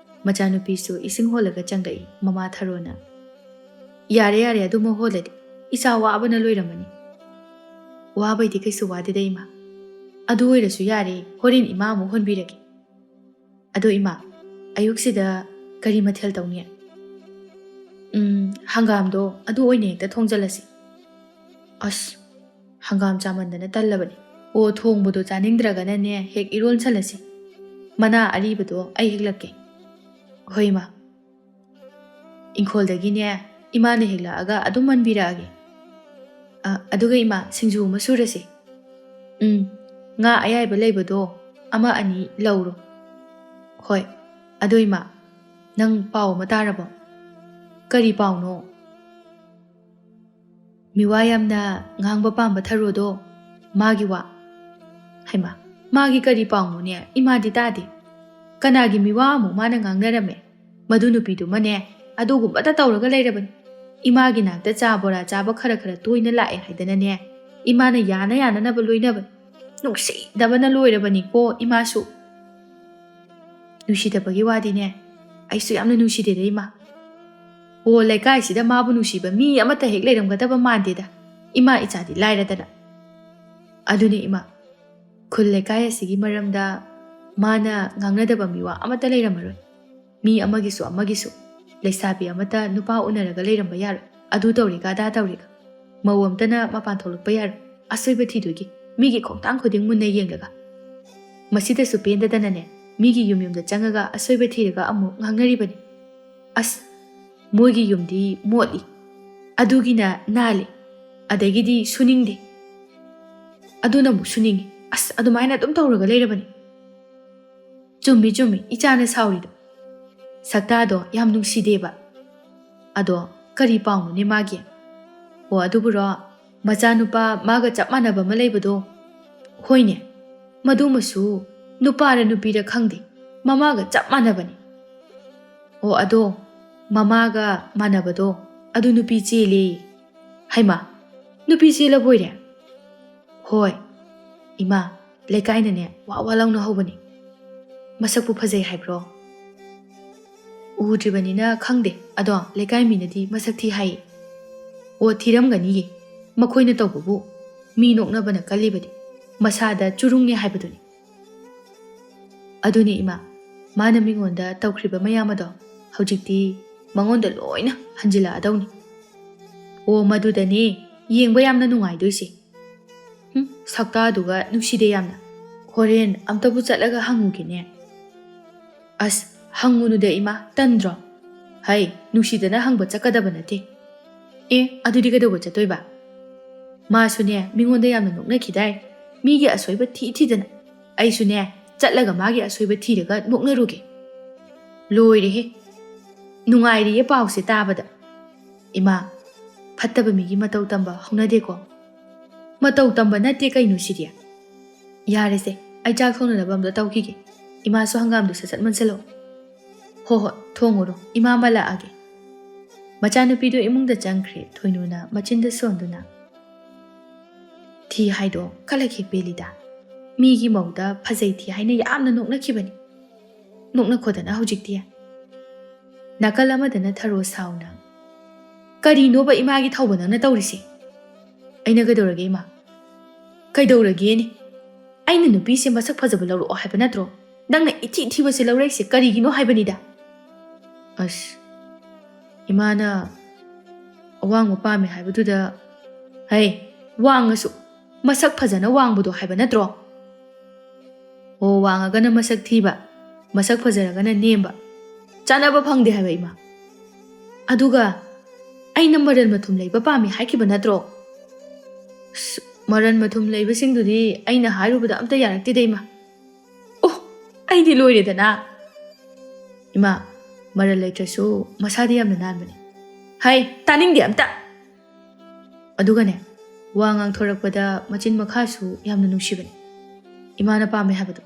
ꯃꯆꯥꯅꯨꯄꯤꯁꯨ ꯏꯁꯤꯡ ꯍꯣꯜꯂꯒ ꯆꯪꯂꯛꯏ ꯃꯃꯥ ꯊꯔꯣꯅ ꯌꯥꯔꯦ ꯑꯗꯨꯃ ꯍꯣꯜꯂꯗꯤ ꯏꯆꯥ ꯋꯥꯕꯅ ꯂꯣꯏꯔꯝꯃꯅꯤ ꯋꯥꯕꯩꯗꯤ ꯀꯩꯁꯨ ꯋꯥꯗꯦꯗ ꯏꯃꯥ ꯑꯗꯨ ꯑꯣꯏꯔꯁꯨ ꯌꯥꯔꯦ ꯍꯣꯔꯦꯟ ꯏꯃꯥ ꯑꯃꯨꯛ ꯍꯣꯟꯕꯤꯔꯒꯦ ꯑꯗꯣ ꯏꯃꯥ ꯑꯌꯨꯛꯁꯤꯗ ꯀꯔꯤ ꯃꯊꯦꯜ ꯇꯧꯅꯤ ꯍꯪꯒꯥꯝꯗꯣ ꯑꯗꯨ ꯑꯣꯏꯅ ꯍꯦꯛꯇ ꯊꯣꯡꯖꯜꯂꯁꯤ ꯑꯁ ꯍꯪꯒꯥꯝ ꯆꯥꯃꯟꯗꯅ ꯇꯜꯂꯕꯅꯤ ꯑꯣ ꯊꯣꯡꯕꯗꯣ ꯆꯥꯅꯤꯡꯗ꯭ꯔꯒꯅꯅꯦ ꯍꯦꯛ ꯏꯔꯣꯟꯁꯜꯂꯁꯤ ꯃꯅꯥ ꯑꯔꯤꯕꯗꯣ ꯑꯩ ꯍꯦꯛꯂꯛꯀꯦ ꯍꯣꯏ ꯏꯃꯥ ꯏꯪꯈꯣꯜꯗꯒꯤꯅꯦ ꯏꯃꯥꯅ ꯍꯦꯛꯂꯛꯑꯒ ꯑꯗꯨꯝ ꯃꯟꯕꯤꯔꯛꯑꯒꯦ. ꯑꯗꯨꯒ ꯏꯃꯥ ꯁꯤꯡꯖꯨ ꯑꯃ ꯁꯨꯔꯁꯤ. ꯉꯥ ꯑꯌꯥꯏꯕ ꯂꯩꯕꯗꯣ ꯑꯃ ꯑꯅꯤ ꯂꯧꯔꯣ. ꯍꯣꯏ. ꯑꯗꯣ ꯏꯃꯥ, ꯅꯪ ꯄꯥꯎ ꯑꯃ ꯇꯥꯔꯕꯣ? ꯀꯔꯤ ꯄꯥꯎꯅꯣ? ꯃꯤꯋꯥ ꯌꯥꯝꯅ ꯉꯥꯡꯕ ꯄꯥꯝꯕ ꯊꯔꯣꯗꯣ ꯃꯥꯒꯤ ꯋꯥ. ꯍꯩꯃꯥ, ꯃꯥꯒꯤ ꯀꯔꯤ ꯄꯥꯎꯅꯣꯅꯦ? ꯏꯃꯥꯗꯤ ꯇꯥꯗꯦ. ꯀꯅꯥꯒꯤ ꯃꯤꯋꯥ ꯑꯃꯨꯛ ꯃꯥꯅ ꯉꯥꯡꯅꯔꯝꯃꯦ? ꯃꯗꯨ ꯅꯨꯄꯤꯗꯨꯃꯅꯦ ꯑꯗꯨꯒꯨꯝꯕꯇ ꯇꯧꯔꯒ ꯂꯩꯔꯕꯅꯤ. ꯏꯃꯥꯒꯤ ꯅꯥꯛꯇ ꯆꯥ ꯕꯣꯔꯥ ꯆꯥꯕ ꯈꯔ ꯇꯣꯏꯅ ꯂꯥꯛꯑꯦ ꯍꯥꯏꯗꯅꯅꯦ ꯏꯃꯥꯅ ꯌꯥꯅꯅꯕ ꯂꯣꯏꯅꯕꯅꯤ. ꯅꯨꯡꯁꯤꯗꯕꯅ ꯂꯣꯏꯔꯕꯅꯤꯀꯣ ꯏꯃꯥꯁꯨ. ꯅꯨꯡꯁꯤꯗꯕꯒꯤ ꯋꯥꯗꯤꯅꯦ ꯑꯩꯁꯨ ꯌꯥꯝꯅ ꯅꯨꯡꯁꯤꯗꯦꯗ ꯏꯃꯥ. ꯂꯩꯀꯥꯏꯁꯤꯗ ꯃꯥꯕꯨ ꯅꯨꯡꯁꯤꯕ ꯃꯤ ꯑꯃꯠꯇ ꯍꯦꯛ ꯂꯩꯔꯝꯒꯗꯕ ꯃꯥꯟꯗꯦꯗ. ꯏꯃꯥ ꯏꯆꯥꯗꯤ ꯂꯥꯏꯔꯗꯅ. ꯑꯗꯨꯅꯦ ꯏꯃꯥ, ꯈꯨꯜ ꯂꯩꯀꯥꯏ ꯑꯁꯤꯒꯤ ꯃꯔꯝꯗ ꯃꯥꯅ ꯉꯥꯡꯅꯗꯕ ꯃꯤꯋꯥ ꯑꯃꯠꯇ ꯂꯩꯔꯝꯃꯔꯣꯏ. ꯃꯤ ꯑꯃꯒꯤꯁꯨ ꯂꯩꯁꯥꯕꯤ ꯑꯃꯠꯇ ꯅꯨꯄꯥ ꯎꯅꯔꯒ ꯂꯩꯔꯝꯕ ꯌꯥꯔꯣꯏ. ꯑꯗꯨ ꯇꯧꯔꯤꯒ ꯑꯗꯥ ꯇꯧꯔꯤꯒ. ꯃꯧ ꯑꯝꯇꯅ ꯃꯄꯥꯟ ꯊꯣꯛꯂꯛꯄ ꯌꯥꯔꯣꯏ. ꯑꯁꯣꯏꯕ ꯊꯤꯗꯣꯏꯒꯤ ꯃꯤꯒꯤ ꯈꯣꯡꯊꯥꯡ ꯈꯨꯗꯤꯡ ꯃꯨꯟꯅ ꯌꯦꯡꯂꯒ. ꯃꯁꯤꯗꯁꯨ ꯄꯦꯟꯗꯗꯅꯅꯦ ꯃꯤꯒꯤ ꯌꯨꯝꯗ ꯆꯪꯉꯒ ꯑꯁꯣꯏꯕ ꯊꯤꯔꯒ ꯑꯃꯨꯛ ꯉꯥꯡꯅꯔꯤꯕꯅꯤ. ꯑꯁ, ꯃꯣꯏꯒꯤ ꯌꯨꯝꯗꯤ ꯃꯣꯠꯂꯤ, ꯑꯗꯨꯒꯤꯅ ꯅꯥꯜꯂꯤ, ꯑꯗꯒꯤꯗꯤ ꯁꯨꯅꯤꯡꯗꯦ, ꯑꯗꯨꯅ ꯑꯃꯨꯛ ꯁꯨꯅꯤꯡꯉꯤ. ꯑꯁ, ꯑꯗꯨꯃꯥꯏꯅ ꯑꯗꯨꯝ ꯇꯧꯔꯒ ꯂꯩꯔꯕꯅꯤ. ꯆꯨꯝꯃꯤ ꯏꯆꯥꯅ ꯁꯥꯎꯔꯤꯗꯣ. ꯁꯛꯇꯥꯗꯣ ꯌꯥꯝ ꯅꯨꯡꯁꯤꯗꯦꯕ. ꯑꯗꯣ ꯀꯔꯤ ꯄꯥꯎꯅꯣꯅꯦ ꯃꯥꯒꯤ? ꯑꯗꯨꯕꯨꯔꯣ, ꯃꯆꯥꯅꯨꯄꯥ ꯃꯥꯒ ꯆꯞ ꯃꯥꯟꯅꯕ ꯑꯃ ꯂꯩꯕꯗꯣ. ꯍꯣꯏꯅꯦ, ꯃꯗꯨꯃꯁꯨ ꯅꯨꯄꯥꯔ ꯅꯨꯄꯤꯔ ꯈꯪꯗꯦ, ꯃꯃꯥꯒ ꯆꯞ ꯃꯥꯟꯅꯕꯅꯤ. ꯑꯗꯣ ꯃꯃꯥꯒ ꯃꯥꯟꯅꯕꯗꯣ ꯑꯗꯨ ꯅꯨꯄꯤ ꯆꯦꯜꯂꯦ. ꯍꯩꯃꯥ, ꯅꯨꯄꯤ ꯆꯦꯜꯂꯕꯣꯏꯔꯦ? ꯍꯣꯏ ꯏꯃꯥ, ꯂꯩꯀꯥꯏꯅꯅꯦ ꯋꯥ ꯂꯥꯎꯅꯍꯧꯕꯅꯤ. ꯃꯁꯛꯄꯨ ꯐꯖꯩ ꯍꯥꯏꯕ꯭ꯔꯣ? ꯎꯗ꯭ꯔꯤꯕꯅꯤꯅ ꯈꯪꯗꯦ. ꯑꯗꯣ ꯂꯩꯀꯥꯏ ꯃꯤꯅꯗꯤ ꯃꯁꯛ ꯊꯤ ꯍꯥꯏꯌꯦ. ꯊꯤꯔꯝꯒꯅꯤꯌꯦ. ꯃꯈꯣꯏꯅ ꯇꯧꯕꯕꯨ ꯃꯤ ꯅꯣꯛꯅꯕꯅ ꯀꯜꯂꯤꯕꯗꯤ ꯃꯁꯥꯗ ꯆꯨꯔꯨꯡꯉꯦ ꯍꯥꯏꯕꯗꯨꯅꯤ. ꯑꯗꯨꯅꯤ ꯏꯃꯥ, ꯃꯥꯅ ꯃꯤꯉꯣꯟꯗ ꯇꯧꯈ꯭ꯔꯤꯕ ꯃꯌꯥꯝ ꯑꯗꯣ ꯍꯧꯖꯤꯛꯇꯤ ꯃꯉꯣꯟꯗ ꯂꯣꯏꯅ ꯍꯟꯖꯤꯜꯂꯛꯑꯗꯧꯅꯤ. ꯃꯗꯨꯗꯅꯦ ꯌꯦꯡꯕ ꯌꯥꯝꯅ ꯅꯨꯡꯉꯥꯏꯗꯣꯏꯁꯦ. ꯁꯛꯇꯥꯗꯨꯒ ꯅꯨꯡꯁꯤꯗꯦ ꯌꯥꯝꯅ. ꯍꯣꯔꯦꯟ ꯑꯝꯇꯕꯨ ꯆꯠꯂꯒ ꯍꯪꯉꯨꯒꯦꯅꯦ. ꯑꯁ, ꯍꯪꯉꯨꯅꯨꯗ ꯏꯃꯥ, ꯇꯟꯗ꯭ꯔꯣ? ꯍꯩ, ꯅꯨꯡꯁꯤꯗꯅ ꯍꯪꯕ ꯆꯠꯀꯗꯕ ꯅꯠꯇꯦ. ꯑꯗꯨꯗꯤ ꯀꯩꯗꯧꯕ ꯆꯠꯇꯣꯏꯕ? ꯃꯥꯁꯨꯅꯦ ꯃꯤꯉꯣꯟꯗ ꯌꯥꯝꯅ ꯅꯣꯛꯅꯈꯤꯗꯥꯏ, ꯃꯤꯒꯤ ꯑꯁꯣꯏꯕ ꯊꯤꯗꯅ. ꯑꯩꯁꯨꯅꯦ ꯆꯠꯂꯒ ꯃꯥꯒꯤ ꯑꯁꯣꯏꯕ ꯊꯤꯔꯒ ꯅꯣꯛꯅꯔꯨꯒꯦ. ꯂꯣꯏꯔꯦꯍꯦ, ꯅꯨꯡꯉꯥꯏꯔꯤꯌꯦ ꯄꯥꯎꯁꯦ ꯇꯥꯕꯗ. ꯏꯃꯥ, ꯐꯠꯇꯕ ꯃꯤꯒꯤ ꯃꯇꯧ ꯇꯝꯕ ꯍꯧꯅꯗꯦꯀꯣ. ꯃꯇꯧ ꯇꯝꯕ ꯅꯠꯇꯦ ꯀꯩꯅꯣ ꯁꯤꯗꯤ. ꯌꯥꯔꯦꯁꯦ, ꯑꯩ ꯆꯥꯛ ꯊꯣꯡꯅꯅꯕ ꯑꯝꯇ ꯇꯧꯈꯤꯒꯦ. ꯏꯃꯥꯁꯨ ꯍꯪꯒꯥꯝꯗꯨ ꯁꯠ ꯃꯟꯁꯤꯜꯂꯛꯑꯣ. ꯍꯣꯏ, ꯊꯣꯡꯉꯨꯔꯣ, ꯏꯃꯥ ꯃꯜꯂꯛꯑꯒꯦ. ꯃꯆꯥꯅꯨꯄꯤꯗꯨ ꯏꯃꯨꯡꯗ ꯆꯪꯈ꯭ꯔꯦ ꯊꯣꯏꯅꯨꯅ ꯃꯆꯤꯟꯗ ꯁꯣꯟꯗꯨꯅ. ꯊꯤ ꯍꯥꯏꯗꯣ ꯈꯂꯛ ꯍꯦꯛ ꯄꯦꯜꯂꯤꯗ. ꯃꯤꯒꯤ ꯃꯧꯗ ꯐꯖꯩ ꯊꯤ ꯍꯥꯏꯅ ꯌꯥꯝꯅ ꯅꯣꯛꯅꯈꯤꯕꯅꯤ. ꯅꯣꯛꯅꯈꯣꯗꯅ ꯍꯧꯖꯤꯛꯇꯤ. ꯅꯥꯀꯜ ꯑꯃꯗꯅ ꯊꯔꯣ ꯁꯥꯎꯅ, ꯀꯔꯤꯅꯣꯕ ꯏꯃꯥꯒꯤ ꯊꯧꯕ ꯅꯪꯅ ꯇꯧꯔꯤꯁꯤ? ꯑꯩꯅ ꯀꯩꯗꯧꯔꯒꯦ ꯏꯃꯥ? ꯀꯩꯗꯧꯔꯒꯦꯅꯤ? ꯑꯩꯅ ꯅꯨꯄꯤꯁꯦ ꯃꯁꯛ ꯐꯖꯕ ꯂꯧꯔꯛꯑꯣ ꯍꯥꯏꯕ ꯅꯠꯇ꯭ꯔꯣ? ꯅꯪꯅ ꯏꯊꯤ ꯊꯤꯕꯁꯦ ꯂꯧꯔꯛꯏꯁꯦ ꯀꯔꯤꯒꯤꯅꯣ ꯍꯥꯏꯕꯅꯤꯗ. ꯑꯁ, ꯏꯃꯥꯅ ꯑꯋꯥꯡꯕ ꯄꯥꯝꯃꯦ ꯍꯥꯏꯕꯗꯨꯗ, ꯍꯩ, ꯋꯥꯡꯉꯁꯨ ꯃꯁꯛ ꯐꯖꯅ ꯋꯥꯡꯕꯗꯣ ꯍꯥꯏꯕ ꯅꯠꯇ꯭ꯔꯣ? ꯋꯥꯡꯉꯒꯅ ꯃꯁꯛ ꯊꯤꯕ, ꯃꯁꯛ ꯐꯖꯔꯒꯅ ꯅꯦꯝꯕ. ꯆꯥꯅꯕ ꯐꯪꯗꯦ ꯍꯥꯏꯕ ꯏꯃꯥ. ꯑꯗꯨꯒ ꯑꯩꯅ ꯃꯔꯟ ꯃꯊꯨꯝ ꯂꯩꯕ ꯄꯥꯝꯃꯤ ꯍꯥꯏꯈꯤꯕ ꯅꯠꯇ꯭ꯔో? ꯃꯔꯟ ꯃꯊꯨꯝ ꯂꯩꯕꯁꯤꯡꯗꯨꯗꯤ ꯑꯩꯅ ꯍꯥꯏꯔꯨꯕꯗ ꯑꯝꯇ ꯌꯥꯔꯛꯇꯦꯗ ꯏꯃꯥ. ꯑꯩꯗꯤ ꯂꯣꯏꯔꯦꯗꯅ. ꯏꯃꯥ, ꯃꯔꯟ ꯂꯩꯇ꯭ꯔꯁꯨ ꯃꯁꯥꯗꯤ ꯌꯥꯝꯅ ꯅꯥꯟꯕꯅꯤ. ꯍꯩ, ꯇꯥꯅꯤꯡꯗꯦ ꯑꯝꯇ. ꯑꯗꯨꯒꯅꯦ, ꯋꯥ ꯉꯥꯡꯊꯣꯔꯛꯄꯗ ꯃꯆꯤꯟ ꯃꯈꯥꯁꯨ ꯌꯥꯝꯅ ꯅꯨꯡꯁꯤꯕꯅꯤ. ꯏꯃꯥꯅ ꯄꯥꯝꯃꯦ ꯍꯥꯏꯕꯗꯣ.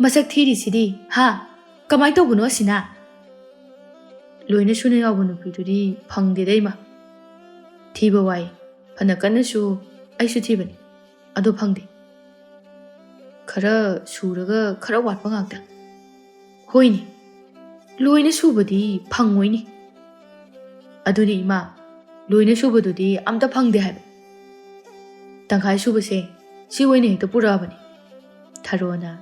ꯃꯁꯛ ꯊꯤꯔꯤꯁꯤꯗꯤ, ꯀꯃꯥꯏ ꯇꯧꯕꯅꯣ ꯑꯁꯤꯅ? ꯂꯣꯏꯅ ꯁꯨꯅ ꯌꯥꯎꯕ ꯅꯨꯄꯤꯗꯨꯗꯤ ꯐꯪꯗꯦꯗ ꯏꯃꯥ. ꯊꯤꯕ ꯋꯥꯏ, ꯐꯅ ꯀꯟꯅꯁꯨ ꯑꯩꯁꯨ ꯊꯤꯕꯅꯤ, ꯑꯗꯣ ꯐꯪꯗꯦ. ꯈꯔ ꯁꯨꯔꯒ ꯈꯔ ꯋꯥꯠꯄ ꯉꯥꯛꯇ. ꯍꯣꯏꯅꯦ, ꯂꯣꯏꯅ ꯁꯨꯕꯗꯤ ꯐꯪꯉꯣꯏꯅꯤ. ꯑꯗꯨꯅꯤ ꯏꯃꯥ, ꯂꯣꯏꯅ ꯁꯨꯕꯗꯨꯗꯤ ꯑꯝꯇ ꯐꯪꯗꯦ ꯍꯥꯏꯕ. ꯇꯪꯈꯥꯏ ꯁꯨꯕꯁꯦ ꯁꯤ ꯑꯣꯏꯅ ꯍꯦꯛꯇ ꯄꯨꯔꯛꯑꯕꯅꯤ. ꯊꯔꯣꯅ,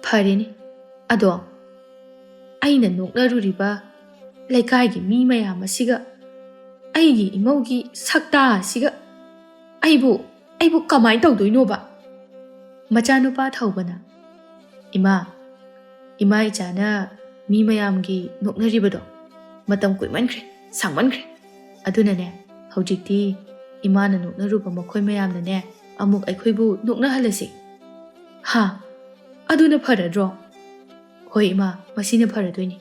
ꯐꯔꯦꯅꯦ. ꯑꯗꯣ ꯑꯩꯅ ꯅꯣꯛꯅꯔꯨꯔꯤꯕ ꯂꯩꯀꯥꯏꯒꯤ ꯃꯤ ꯃꯌꯥꯝ ꯑꯁꯤꯒ ꯑꯩꯒꯤ ꯏꯃꯧꯒꯤ ꯁꯛꯇꯥ ꯑꯁꯤꯒ ꯑꯩꯕꯨ ꯀꯃꯥꯏ ꯇꯧꯗꯣꯏꯅꯣꯕ? ꯃꯆꯥꯅꯨꯄꯥ ꯊꯧꯕꯅ, ꯏꯃꯥ ꯏꯆꯥꯅ ꯃꯤ ꯃꯌꯥꯝꯒꯤ ꯅꯣꯛꯅꯔꯤꯕꯗꯣ ꯃꯇꯝ ꯀꯨꯏꯃꯟꯈ꯭ꯔꯦ ꯁꯥꯡꯃꯟꯈ꯭ꯔꯦ ꯑꯗꯨꯅꯅꯦ ꯍꯧꯖꯤꯛꯇꯤ ꯏꯃꯥꯅ ꯅꯣꯛꯅꯔꯨꯕ ꯃꯈꯣꯏ ꯃꯌꯥꯝꯅꯅꯦ ꯑꯃꯨꯛ ꯑꯩꯈꯣꯏꯕꯨ ꯅꯣꯛꯅꯍꯜꯂꯁꯤ ꯍꯥ ꯑꯗꯨꯅ ꯐꯔꯗ꯭ꯔꯣ ꯍꯣꯏ ꯏꯃꯥ ꯃꯁꯤꯅ ꯐꯔꯗꯣꯏꯅꯤ